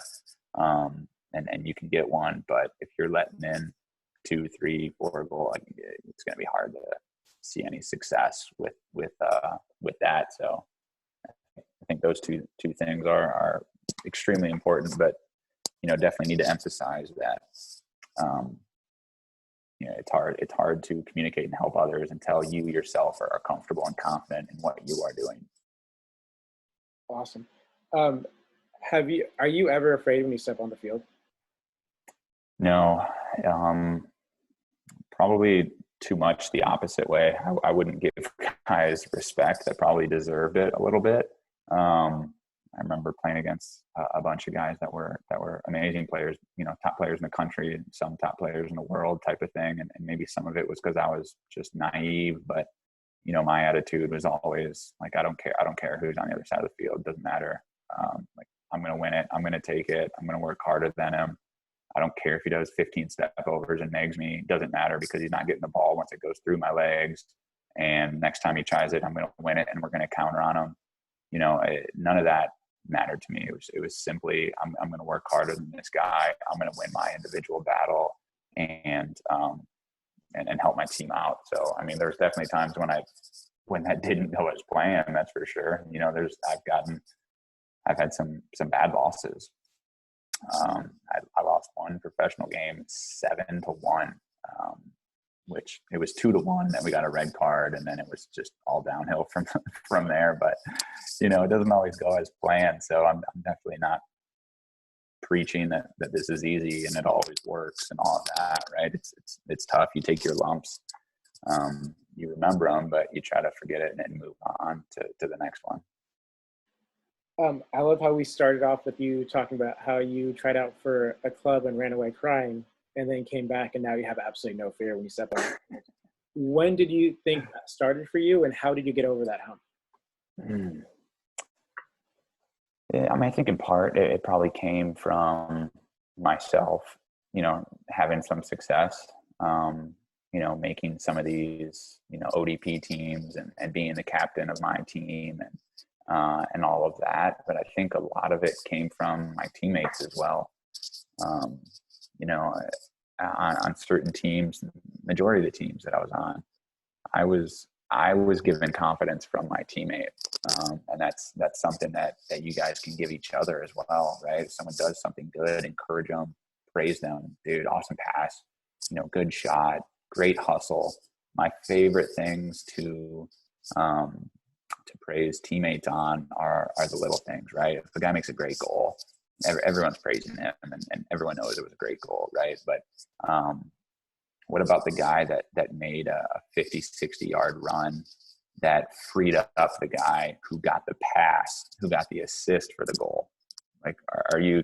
And you can get one, but if you're letting in 2, 3, 4 goals, it's going to be hard to see any success with that. So I think those two things are extremely important, but definitely need to emphasize that. It's hard to communicate and help others until you yourself are comfortable and confident in what you are doing. Awesome. Are you ever afraid when you step on the field? No, probably too much the opposite way. I wouldn't give guys respect that probably deserved it a little bit. I remember playing against a bunch of guys that were amazing players, top players in the country, some top players in the world type of thing. And maybe some of it was because I was just naive, but my attitude was always like, I don't care who's on the other side of the field. It doesn't matter. Like I'm going to win it. I'm going to take it. I'm going to work harder than him. I don't care if he does 15 step overs and nags me. It doesn't matter because he's not getting the ball once it goes through my legs. And next time he tries it, I'm going to win it and we're going to counter on him. None of that mattered to me. It was simply, I'm going to work harder than this guy. I'm going to win my individual battle and help my team out. So, I mean, there's definitely times when that didn't go as planned, that's for sure. I've had some bad losses. I lost one professional game 7-1, which it was 2-1. Then we got a red card, and then it was just all downhill from there. But it doesn't always go as planned. So I'm definitely not preaching that this is easy and it always works and all of that. Right? It's tough. You take your lumps, you remember them, but you try to forget it and move on to the next one. I love how we started off with you talking about how you tried out for a club and ran away crying and then came back and now you have absolutely no fear when you step on it. When did you think that started for you and how did you get over that hump? Yeah, I mean, I think in part it probably came from myself, having some success, making some of these, ODP teams and being the captain of my team and all of that. But I think a lot of it came from my teammates as well. On certain teams, majority of the teams that I was on, I was given confidence from my teammate. And that's something that you guys can give each other as well, right? If someone does something good, encourage them, praise them. Dude, awesome pass, good shot, great hustle. My favorite things to praise teammates on are the little things, right? If the guy makes a great goal, everyone's praising him and everyone knows it was a great goal, right? But what about the guy that made a 50, 60-yard run that freed up the guy who got the pass, who got the assist for the goal? Like, are you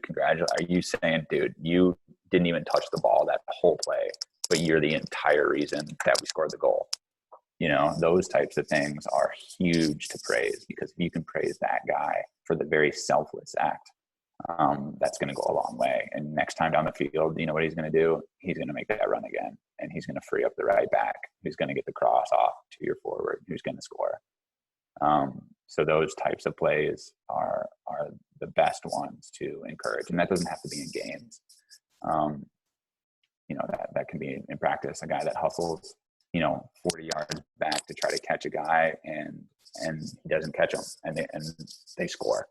saying, dude, you didn't even touch the ball that whole play, but you're the entire reason that we scored the goal? Those types of things are huge to praise, because if you can praise that guy for the very selfless act, that's going to go a long way. And next time down the field, you know what he's going to do? He's going to make that run again, and he's going to free up the right back, who's going to get the cross off to your forward, who's going to score. So those types of plays are the best ones to encourage. And that doesn't have to be in games. You know, that can be in practice, a guy that hustles, you know, 40 yards back to try to catch a guy and he doesn't catch him and they score.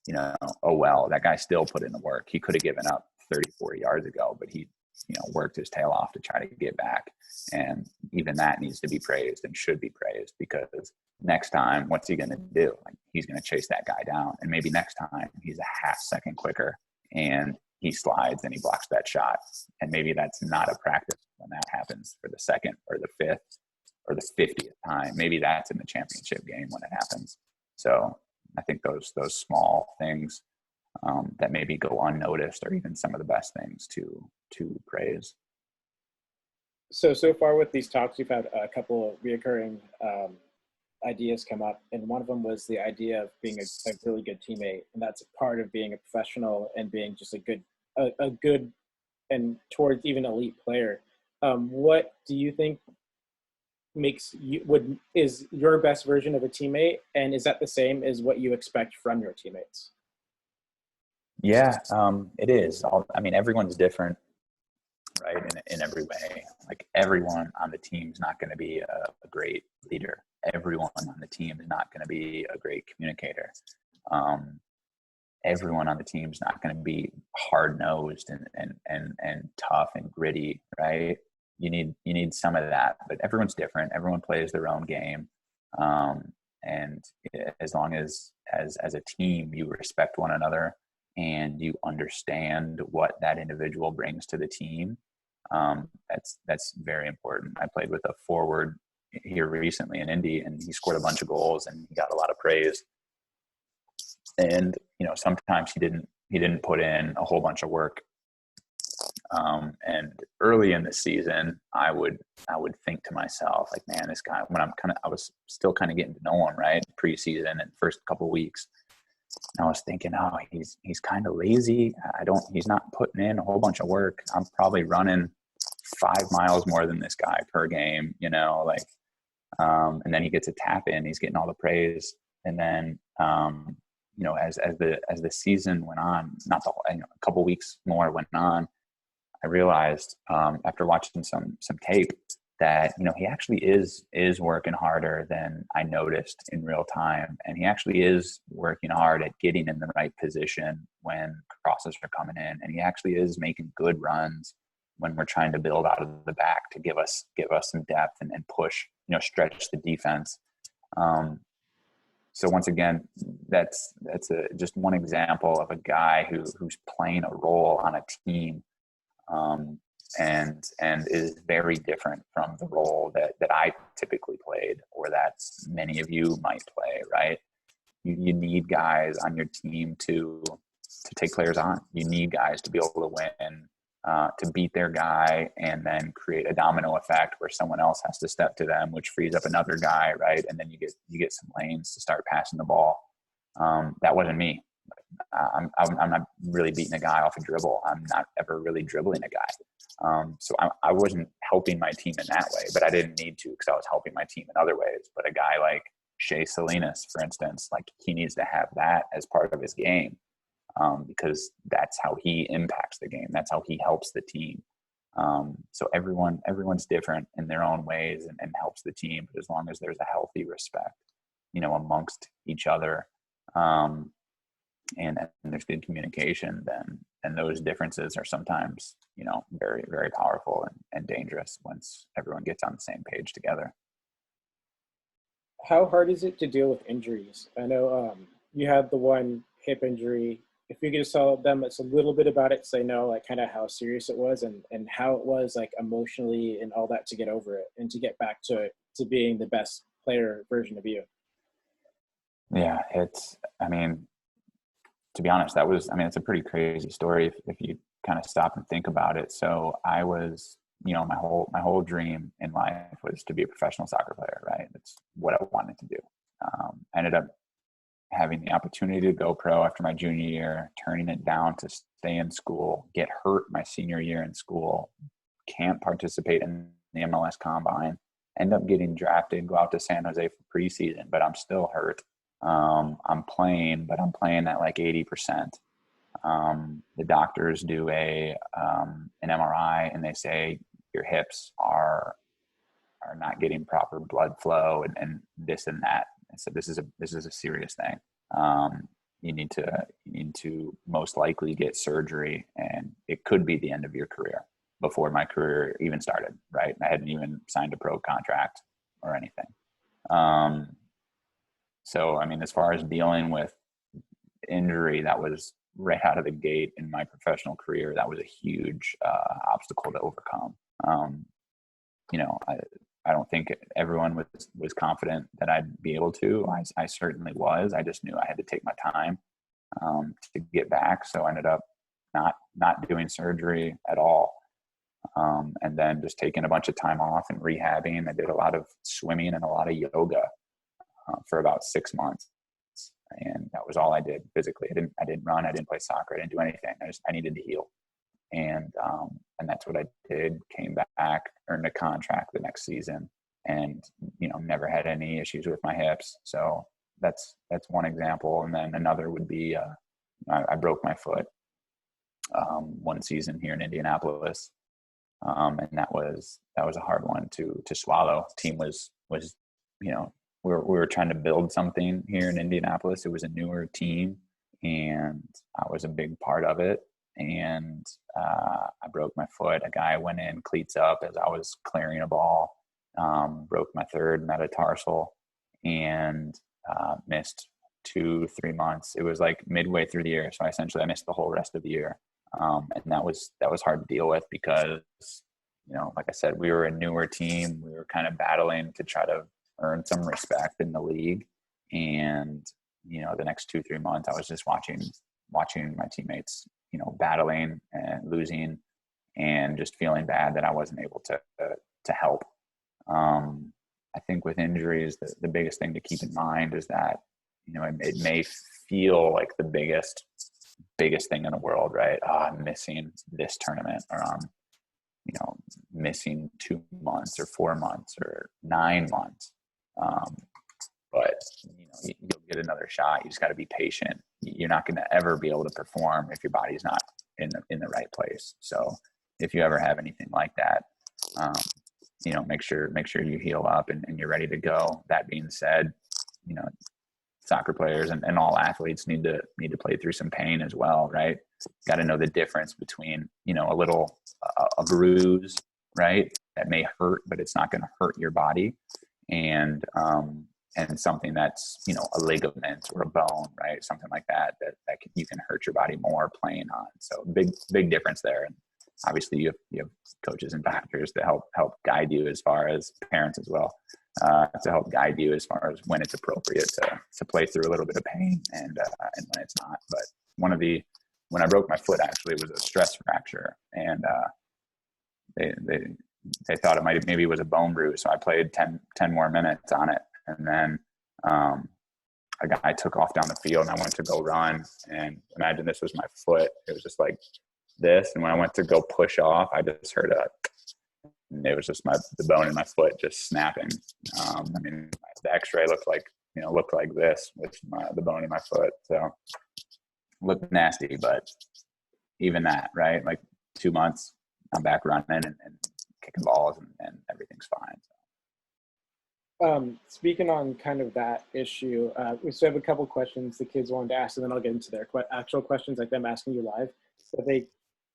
You know, oh well, that guy still put in the work. He could have given up 30, 40 yards ago, but he, you know, worked his tail off to try to get back. And even that needs to be praised and should be praised, because next time, what's he going to do? Like, he's going to chase that guy down. And maybe next time he's a half second quicker and he slides and he blocks that shot. And maybe that's not a practice when that happens for the second or the fifth or the 50th time. Maybe that's in the championship game when it happens. So I think those small things that maybe go unnoticed are even some of the best things to praise. So far with these talks, we've had a couple of reoccurring ideas come up, and one of them was the idea of being a really good teammate, and that's part of being a professional and being just a good and towards even elite player. What do you think is your best version of a teammate, and is that the same as what you expect from your teammates? Yeah, it is. I mean, everyone's different, right? In every way. Like, everyone on the team is not going to be a great leader. Everyone on the team is not going to be a great communicator. Everyone on the team is not going to be hard-nosed and tough and gritty, right? You need some of that, but everyone's different. Everyone plays their own game. And as long as a team, you respect one another and you understand what that individual brings to the team, that's very important. I played with a forward here recently in Indy, and he scored a bunch of goals and he got a lot of praise. And, you know, sometimes he didn't put in a whole bunch of work. And early in the season, I would think to myself, like, man, this guy, I was still kind of getting to know him, right? Preseason and first couple of weeks. And I was thinking, oh, he's kind of lazy. He's not putting in a whole bunch of work. I'm probably running 5 miles more than this guy per game, you know, like, and then he gets a tap in, he's getting all the praise. And then, you know, as the season went on, a couple weeks more went on, I realized, after watching some tape, that, you know, he actually is working harder than I noticed in real time. And he actually is working hard at getting in the right position when crosses are coming in. And he actually is making good runs when we're trying to build out of the back to give us some depth and push, you know, stretch the defense. So once again, that's just one example of a guy who's playing a role on a team, and is very different from the role that I typically played, or that many of you might play, right? You need guys on your team to take players on. You need guys to be able to win, to beat their guy, and then create a domino effect where someone else has to step to them, which frees up another guy, right? And then you get some lanes to start passing the ball. That wasn't me. I'm not really beating a guy off a dribble. I'm not ever really dribbling a guy. So I wasn't helping my team in that way, but I didn't need to, because I was helping my team in other ways. But a guy like Shea Salinas, for instance, like, he needs to have that as part of his game, because that's how he impacts the game. That's how he helps the team. So everyone's different in their own ways and helps the team. But as long as there's a healthy respect, you know, amongst each other, and there's good communication, then those differences are sometimes, you know, very, very powerful and dangerous once everyone gets on the same page together. How hard is it to deal with injuries? I know you had the one hip injury. If you could just tell them a little bit about it, so they know, like, kind of how serious it was and how it was, like, emotionally and all that, to get over it and to get back to being the best player version of you. Yeah, to be honest, it's a pretty crazy story if you kind of stop and think about it. So I was, you know, my whole dream in life was to be a professional soccer player, right? That's what I wanted to do. I ended up having the opportunity to go pro after my junior year, turning it down to stay in school, get hurt my senior year in school, can't participate in the MLS Combine, end up getting drafted, go out to San Jose for preseason, but I'm still hurt. I'm playing, but I'm playing at like 80%. The doctors do an MRI and they say your hips are not getting proper blood flow and this and that. And so this is a serious thing. You need to most likely get surgery, and it could be the end of your career before my career even started. Right, I hadn't even signed a pro contract or anything. So I mean, as far as dealing with injury, that was right out of the gate in my professional career. That was a huge obstacle to overcome. You know, I don't think everyone was confident that I'd be able to. I certainly was. I just knew I had to take my time to get back. So I ended up not doing surgery at all. And then just taking a bunch of time off and rehabbing. I did a lot of swimming and a lot of yoga for about 6 months. And that was all I did physically. I didn't run. I didn't play soccer. I didn't do anything. I needed to heal. And that's what I did. Came back, earned a contract the next season, and never had any issues with my hips. So that's one example. And then another would be I broke my foot one season here in Indianapolis, and that was a hard one to swallow. Team was we were trying to build something here in Indianapolis. It was a newer team, and I was a big part of it. And I broke my foot. A guy went in cleats up as I was clearing a ball, broke my third metatarsal, and missed 2-3 months. It was like midway through the year, so I missed the whole rest of the year. And that was hard to deal with because, like I said, we were a newer team. We were kind of battling to try to earn some respect in the league. And the next 2-3 months, I was just watching my teammates battling and losing, and just feeling bad that I wasn't able to help. I think with injuries, the biggest thing to keep in mind is that it may feel like the biggest thing in the world, right? I'm missing this tournament, or I'm missing 2 months or 4 months or 9 months. But you'll get another shot. You just got to be patient. You're not going to ever be able to perform if your body's not in the right place. So if you ever have anything like that, make sure you heal up and you're ready to go. That being said, soccer players and all athletes need to play through some pain as well, right? Got to know the difference between a bruise, right, that may hurt, but it's not going to hurt your body, and something that's a ligament or a bone, right, something like that you can hurt your body more playing on. So big difference there. And obviously you have coaches and doctors to help guide you, as far as parents as well, to help guide you as far as when it's appropriate to play through a little bit of pain and when it's not. But when I broke my foot, actually, it was a stress fracture, and they thought maybe it was a bone bruise. So I played 10 more minutes on it. And then a guy took off down the field, and I went to go run, and imagine this was my foot. It was just like this. And when I went to go push off, I just heard it was just the bone in my foot just snapping. The x-ray looked like this with the bone in my foot. So looked nasty, but even that, right? Like 2 months, I'm back running and kicking balls, and everything's fine. Speaking on kind of that issue, we still have a couple questions the kids wanted to ask, and then I'll get into their actual questions, like them asking you live, that they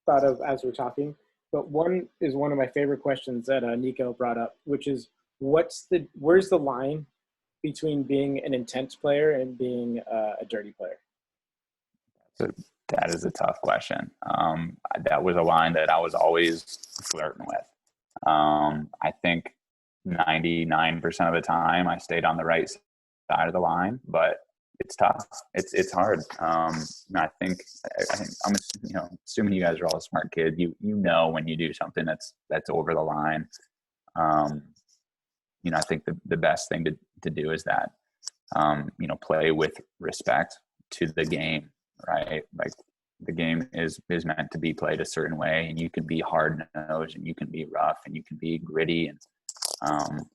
thought of as we're talking. But one is one of my favorite questions that Nico brought up, which is where's the line between being an intense player and being a dirty player? So that is a tough question. That was a line that I was always flirting with. I think 99% of the time I stayed on the right side of the line, but it's tough. It's hard. I think I'm assuming you guys are all smart kids. You when you do something that's over the line. I think the best thing to do is that play with respect to the game, right? Like the game is meant to be played a certain way, and you can be hard nosed, and you can be rough, and you can be gritty, and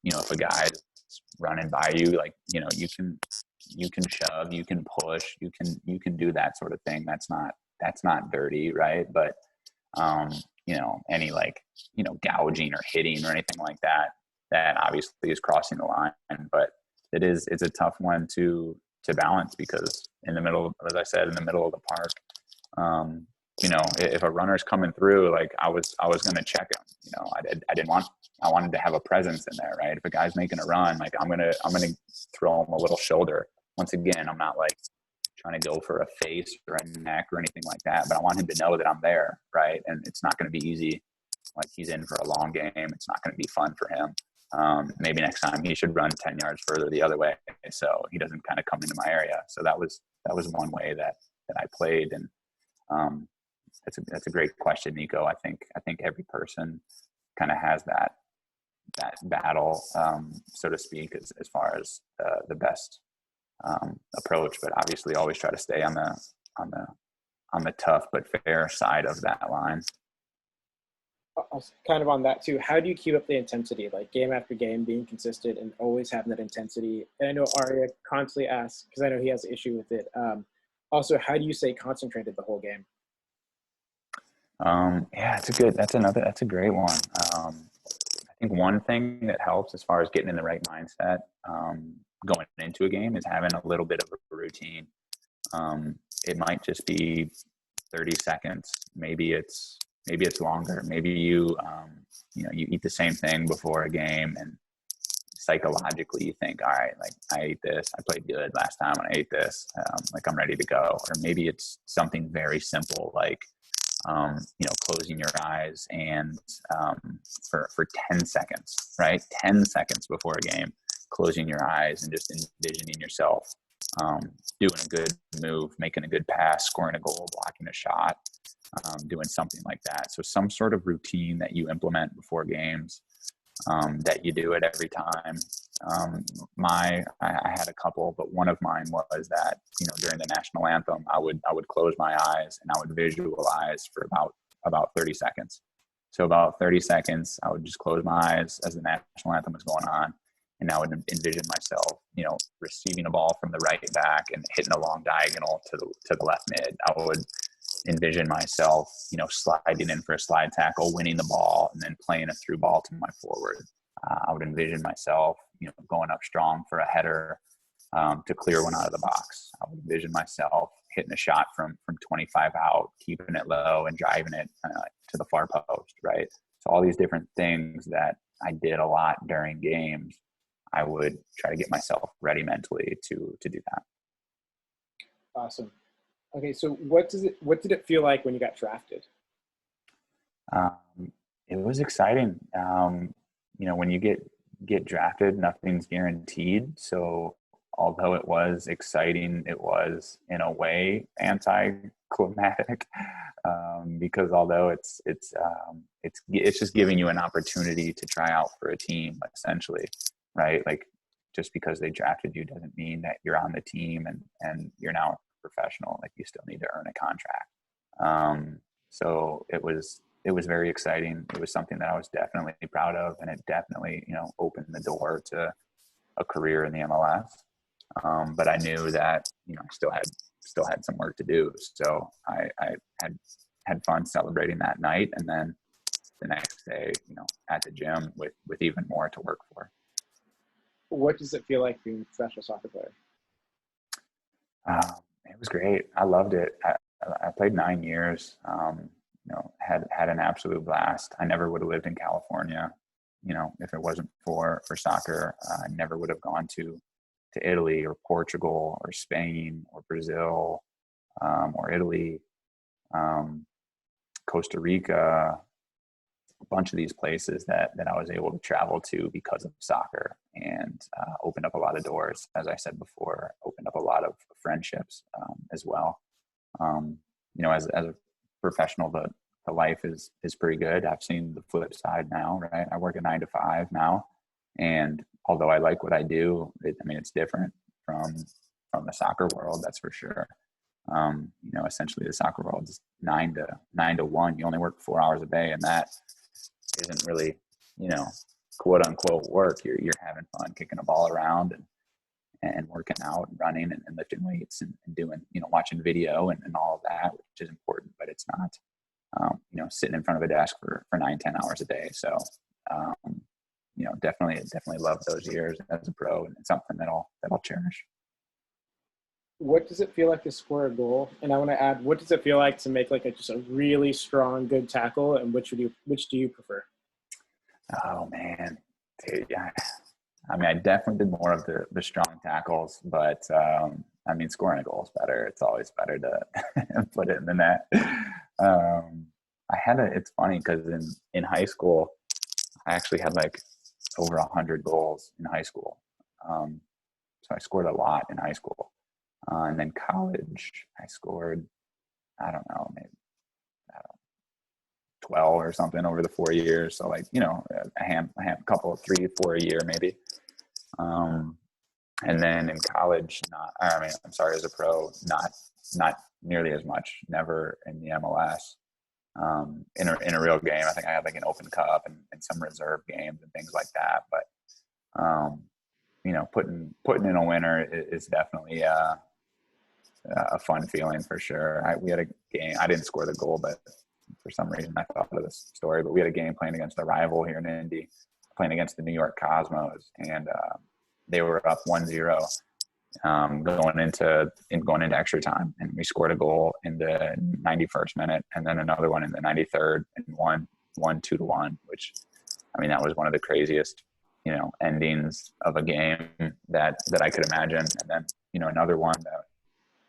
if a guy's running by you, like you you can shove, you can push, you can do that sort of thing. That's not dirty, right? But any like, gouging or hitting or anything like that, that obviously is crossing the line. But it's a tough one to balance, because in the middle, as I said, in the middle of the park, if a runner's coming through, like I was going to check him. I wanted to have a presence in there, right? If a guy's making a run, like I'm going to throw him a little shoulder. Once again, I'm not like trying to go for a face or a neck or anything like that, but I want him to know that I'm there, right? And it's not going to be easy. Like, he's in for a long game. It's not going to be fun for him. Maybe next time he should run 10 yards further the other way, so he doesn't kind of come into my area. So that was one way that I played. And that's a great question, Nico. I think every person kind of has that battle, so to speak, as far as the best approach. But obviously, always try to stay on the tough but fair side of that line. Kind of on that too, how do you keep up the intensity, like game after game, being consistent and always having that intensity? And I know Arya constantly asks, because I know he has an issue with it. Also, how do you stay concentrated the whole game? Yeah, that's a great one. I think one thing that helps as far as getting in the right mindset, going into a game, is having a little bit of a routine. It might just be 30 seconds. Maybe it's longer. Maybe you eat the same thing before a game, and psychologically you think, all right, like I ate this, I played good last time when I ate this, like I'm ready to go. Or maybe it's something very simple, like closing your eyes and for 10 seconds, right? 10 seconds before a game, closing your eyes and just envisioning yourself doing a good move, making a good pass, scoring a goal, blocking a shot, doing something like that. So some sort of routine that you implement before games, that you do it every time. I had a couple, but one of mine was that, during the national anthem, I would close my eyes and I would visualize for about 30 seconds. So about 30 seconds, I would just close my eyes as the national anthem was going on. And I would envision myself, receiving a ball from the right back and hitting a long diagonal to the left mid. I would envision myself, sliding in for a slide tackle, winning the ball, and then playing a through ball to my forward. I would envision myself, going up strong for a header to clear one out of the box. I would envision myself hitting a shot from 25 out, keeping it low and driving it to the far post, right? So all these different things that I did a lot during games, I would try to get myself ready mentally to do that. Awesome. Okay, so what did it feel like when you got drafted? It was exciting. When you get drafted, nothing's guaranteed. So although it was exciting, it was in a way anticlimactic, because although it's just giving you an opportunity to try out for a team, essentially, right? Like, just because they drafted you doesn't mean that you're on the team and you're now a professional. Like, you still need to earn a contract. So it was very exciting. It was something that I was definitely proud of, and it definitely, opened the door to a career in the MLS. But I knew that, I still had some work to do. So I had fun celebrating that night, and then the next day, at the gym with even more to work for. What does it feel like being a professional soccer player? It was great. I loved it. I played 9 years. Had an absolute blast. I never would have lived in California, if it wasn't for soccer. I never would have gone to Italy or Portugal or Spain or Brazil, or Italy, Costa Rica, a bunch of these places that I was able to travel to because of soccer, and opened up a lot of doors. As I said before, opened up a lot of friendships as well. As a professional, the life is pretty good. I've seen the flip side now, right? I work a 9 to 5 now, and although I like what I do, it's different from the soccer world, that's for sure. Essentially the soccer world is 9 to 1. You only work 4 hours a day, and that isn't really, quote unquote work. You're having fun kicking a ball around and working out and running and lifting weights and doing, watching video and all of that, which is important, but it's not, sitting in front of a desk for 9-10 hours a day. So, definitely love those years as a pro, and it's something that I'll cherish. What does it feel like to score a goal? And I want to add, what does it feel like to make like just a really strong, good tackle? And which do you prefer? Oh man, dude, yeah. I mean, I definitely did more of the strong tackles, but scoring a goal is better. It's always better to put it in the net. It's funny because in high school, I actually had like over 100 goals in high school. So I scored a lot in high school. And then college, I scored, I don't know, maybe 12 or something over the 4 years. So like, a couple of 3-4 a year maybe. And then in college, as a pro, not nearly as much, never in the MLS. In a real game, I think I had like an Open Cup and some reserve games and things like that. But, putting in a winner is definitely a fun feeling for sure. We had a game, I didn't score the goal, but for some reason I thought of this story, but we had a game playing against the rival here in Indy, playing against the New York Cosmos, and they were up 1-0 going into extra time, and we scored a goal in the 91st minute and then another one in the 93rd and won 2-1, which that was one of the craziest endings of a game that I could imagine. And then another one that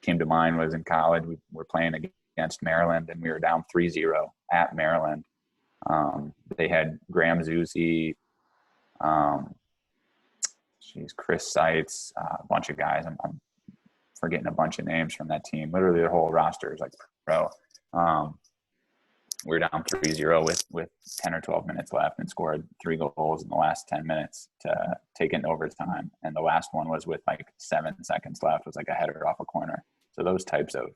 came to mind was in college. We were playing against Maryland, and we were down 3-0 at Maryland. They had Graham Zusi, Chris Seitz, a bunch of guys. I'm forgetting a bunch of names from that team. Literally the whole roster is like pro. We were down 3-0 with 10 or 12 minutes left and scored 3 goals in the last 10 minutes to take it into overtime. And the last one was with like 7 seconds left, was like a header off a corner. So those types of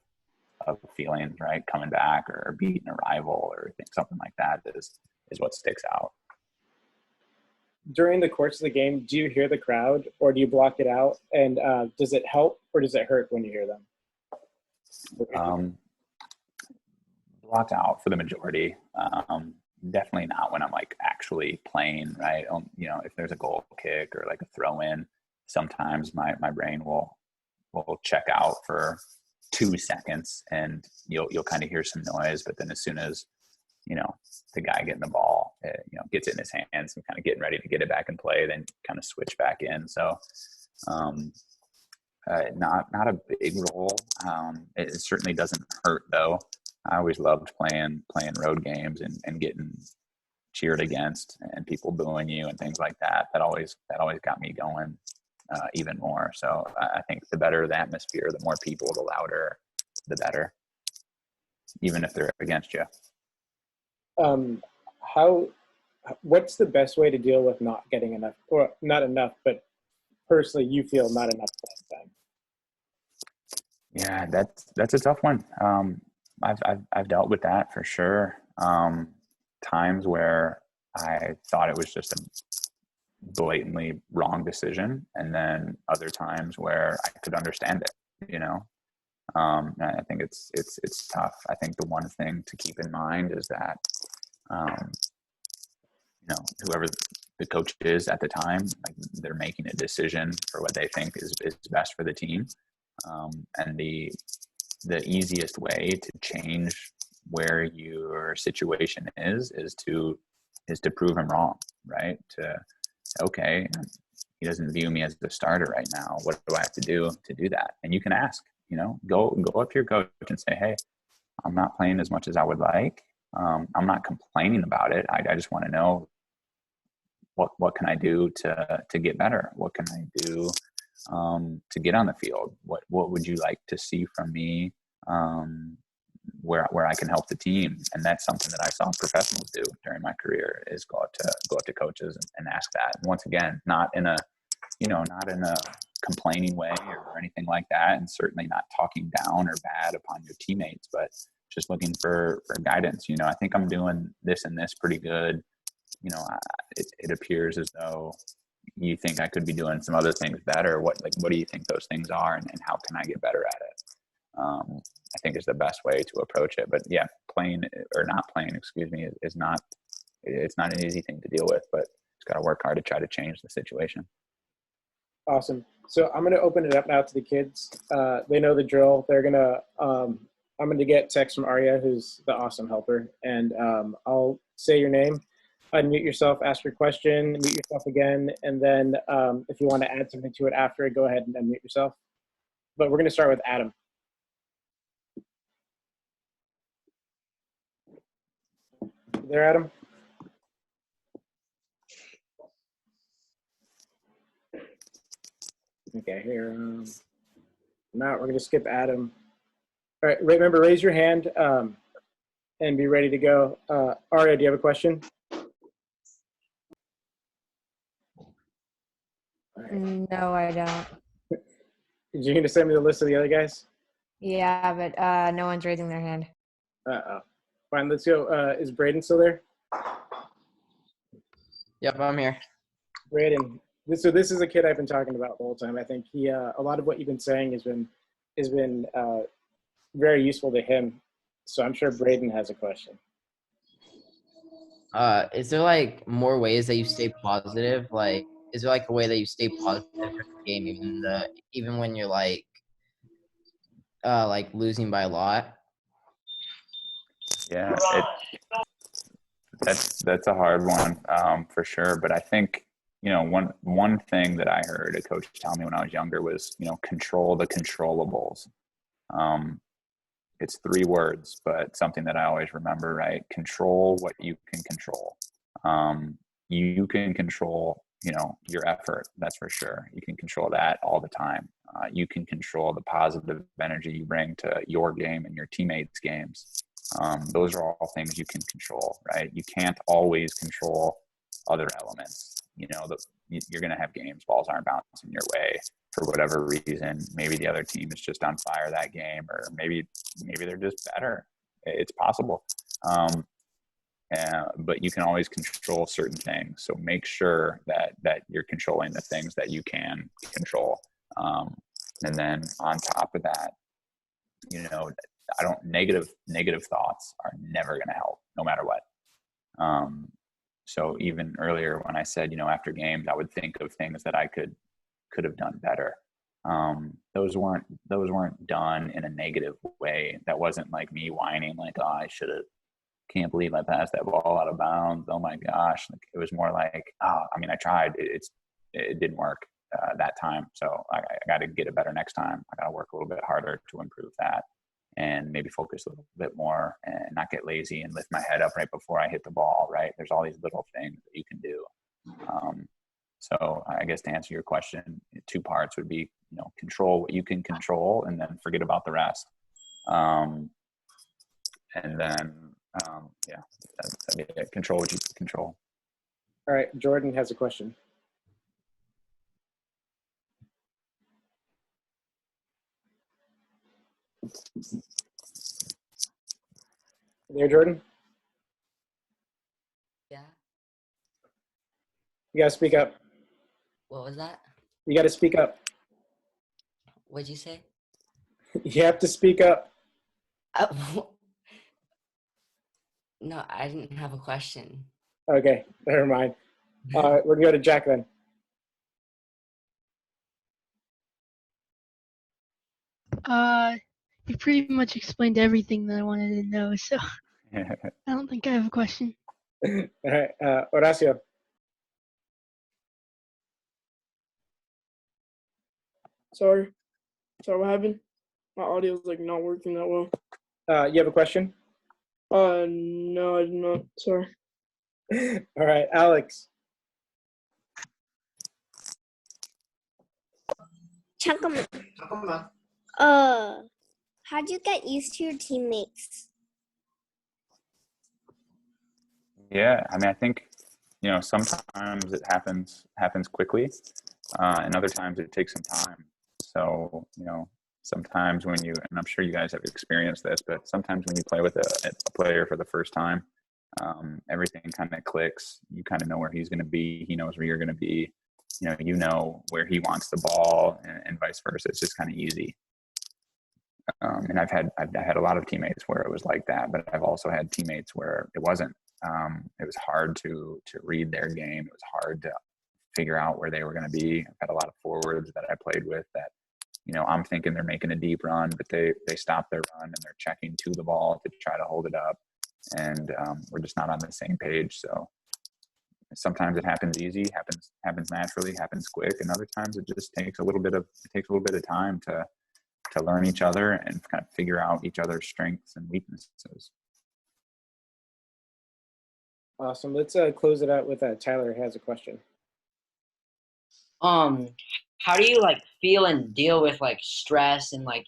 feelings, right? Coming back or beating a rival or something like that is what sticks out. During the course of the game, do you hear the crowd or do you block it out? And does it help or does it hurt when you hear them? Blocked out for the majority. Definitely not when I'm like actually playing, right? If there's a goal kick or like a throw in, sometimes my brain will check out for 2 seconds and you'll kind of hear some noise. But then as soon as, the guy getting the ball, gets it in his hands and kind of getting ready to get it back in play, then kind of switch back in. So, not a big role. It certainly doesn't hurt though. I always loved playing road games and getting cheered against and people booing you and things like that. That always got me going even more. So I think the better the atmosphere, the more people, the louder, the better, even if they're against you. What's the best way to deal with not getting enough, or not enough, but personally you feel not enough playing time? Yeah, that's a tough one. I've dealt with that for sure. Times where I thought it was just a blatantly wrong decision, and then other times where I could understand it. And I think it's tough. I think the one thing to keep in mind is that whoever the coach is at the time, like they're making a decision for what they think is best for the team, and the easiest way to change where your situation is to prove him wrong, right? Okay, he doesn't view me as the starter right now. What do I have to do that? And you can ask, go up to your coach and say, hey, I'm not playing as much as I would like. I'm not complaining about it. I just want to know what can I do to get better? What can I do to get on the field? What would you like to see from me where I can help the team? And that's something that I saw professionals do during my career, is go up to coaches and ask that. And once again, not in a complaining way or anything like that, and certainly not talking down or bad upon your teammates, but just looking for guidance. I think I'm doing this and this pretty good. It appears as though you think I could be doing some other things better? What do you think those things are, and how can I get better at it? I think is the best way to approach it. But yeah, playing or not playing, excuse me, is not, it's not an easy thing to deal with, but it's got to work hard to try to change the situation. Awesome. So I'm going to open it up now to the kids. They know the drill. They're going to, I'm going to get text from Arya, who's the awesome helper, and I'll say your name, unmute yourself, ask your question, mute yourself again, and then if you want to add something to it after, go ahead and unmute yourself. But we're going to start with Adam. There, Adam? Okay, here. Now we're going to skip Adam. All right, remember, raise your hand and be ready to go. Arya, do you have a question? Right. No, I don't. Did you need to send me the list of the other guys? Yeah, but no one's raising their hand. Uh-oh. Fine, let's go. Is Braden still there? Yep, I'm here. Braden. So this is a kid I've been talking about the whole time. I think he, a lot of what you've been saying has been very useful to him. So I'm sure Braden has a question. Is there like more ways that you stay positive? Like, is there like a way that you stay positive in the game, even when you're like losing by a lot? Yeah, that's a hard one for sure. But I think, one thing that I heard a coach tell me when I was younger was, control the controllables. It's 3 words, but something that I always remember, right? Control what you can control. You can control, your effort. That's for sure. You can control that all the time. You can control the positive energy you bring to your game and your teammates' games. Those are all things you can control, right? You can't always control other elements. You're going to have games, balls aren't bouncing your way for whatever reason. Maybe the other team is just on fire that game, or maybe they're just better. It's possible. But you can always control certain things. So make sure that you're controlling the things that you can control. And then on top of that, negative thoughts are never going to help, no matter what. So even earlier when I said, after games, I would think of things that I could have done better. Those weren't done in a negative way. That wasn't like me whining, like, oh, can't believe I passed that ball out of bounds. Oh my gosh. Like, it was more like, I tried, it didn't work that time. So I got to get it better next time. I got to work a little bit harder to improve that, and maybe focus a little bit more and not get lazy and lift my head up right before I hit the ball, right? There's all these little things that you can do. So I guess to answer your question, 2 parts would be, control what you can control, and then forget about the rest. And then, control what you can control. All right, Jordan has a question. There, Jordan? Yeah. You gotta speak up. What was that? You gotta speak up. What'd you say? You have to speak up. No, I didn't have a question. Okay, never mind. We're gonna go to Jack then. You pretty much explained everything that I wanted to know, so I don't think I have a question. All right, Horacio. Sorry, what happened? My audio's like not working that well. You have a question? No, I do not. Sorry. All right, Alex. How'd you get used to your teammates? Yeah, I think, sometimes it happens quickly, and other times it takes some time. So, sometimes when you, and I'm sure you guys have experienced this, but sometimes when you play with a player for the first time, everything kind of clicks. You kind of know where he's going to be. He knows where you're going to be. you know where he wants the ball, and vice versa. It's just kind of easy. And I've had a lot of teammates where it was like that, but I've also had teammates where it wasn't. It was hard to read their game. It was hard to figure out where they were going to be. I've had a lot of forwards that I played with that, I'm thinking they're making a deep run, but they stop their run and they're checking to the ball to try to hold it up, and we're just not on the same page. So sometimes it happens easy, happens naturally, happens quick, and other times it just takes a little bit of time to learn each other and kind of figure out each other's strengths and weaknesses. Awesome. Let's close it out with Tyler has a question. How do you like feel and deal with like stress and like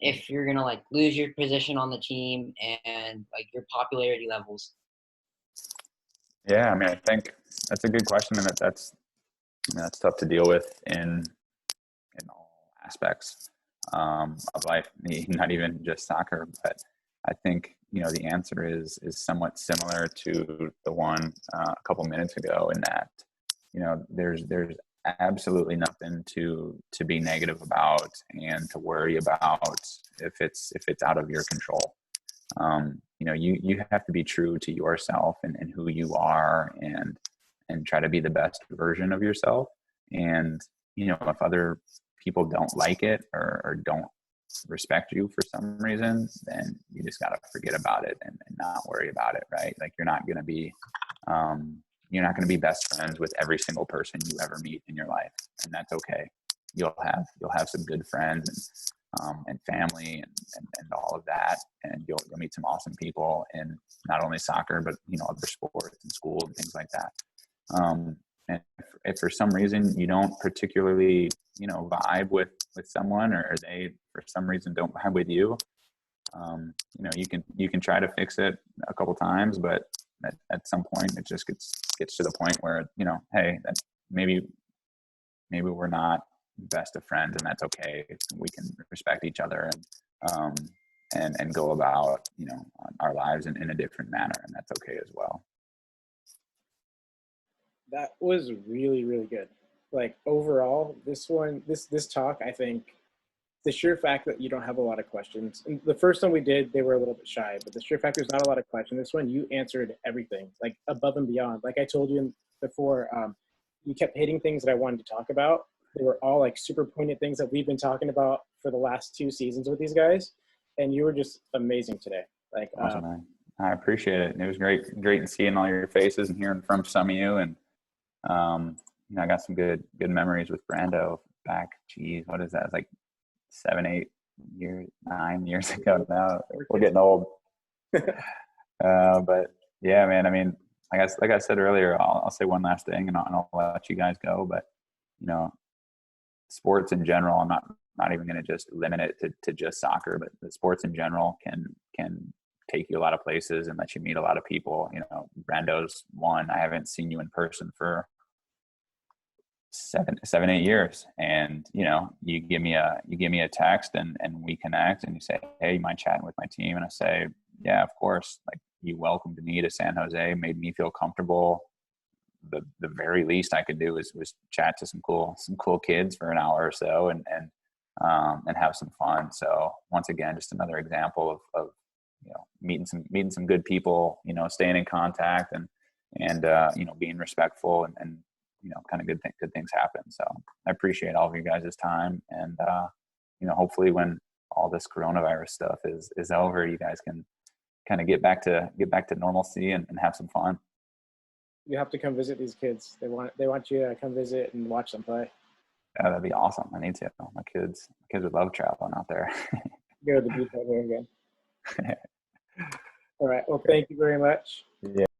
if you're gonna like lose your position on the team and like your popularity levels? Yeah, I mean, I think that's a good question, and that's tough to deal with in all aspects of life, not even just soccer. But I think the answer is somewhat similar to the one a couple minutes ago, in that there's absolutely nothing to be negative about and to worry about if it's out of your control. You have to be true to yourself and who you are, and try to be the best version of yourself. And if other people don't like it or don't respect you for some reason, then you just got to forget about it and not worry about it, right? Like you're not going to be best friends with every single person you ever meet in your life, and that's okay. You'll have some good friends and family and all of that, and you'll meet some awesome people in not only soccer but other sports and school and things like that. And if for some reason you don't particularly vibe with someone, or they for some reason don't vibe with you, you can try to fix it a couple times, but at some point it just gets to the point where hey, that maybe we're not best of friends, and that's okay. We can respect each other and go about our lives in a different manner, and that's okay as well. That was really, really good. Like overall, this talk, I think the sheer fact that you don't have a lot of questions. And the first one we did, they were a little bit shy, but the sheer fact there's not a lot of questions. This one, you answered everything, like above and beyond. Like I told you before, you kept hitting things that I wanted to talk about. They were all like super poignant things that we've been talking about for the last 2 seasons with these guys. And you were just amazing today. Like, awesome, man. I appreciate it. It was great seeing all your faces and hearing from some of you. And, I got some good memories with Brando back. Geez, what is that? It's like 9 years ago now. We're getting old. But yeah, man, I mean, like I said earlier, I'll say one last thing and I'll let you guys go. But, sports in general, I'm not even going to just limit it to just soccer, but the sports in general can take you a lot of places and let you meet a lot of people. Brando's one. I haven't seen you in person for 7-8 years, and you give me a text and we connect, and you say, hey, you mind chatting with my team? And I say, yeah, of course. Like, you welcomed me to San Jose, made me feel comfortable. The very least I could do was chat to some cool kids for an hour or so and have some fun. So once again, just another example of meeting some good people, staying in contact and being respectful and kind of good things happen. So I appreciate all of you guys' time, and hopefully when all this coronavirus stuff is over, you guys can kind of get back to normalcy and have some fun. You have to come visit these kids. They want you to come visit and watch them play. Yeah, that'd be awesome. I need to. My kids would love traveling out there. Go to the beach over again. All right. Well, thank you very much. Yeah.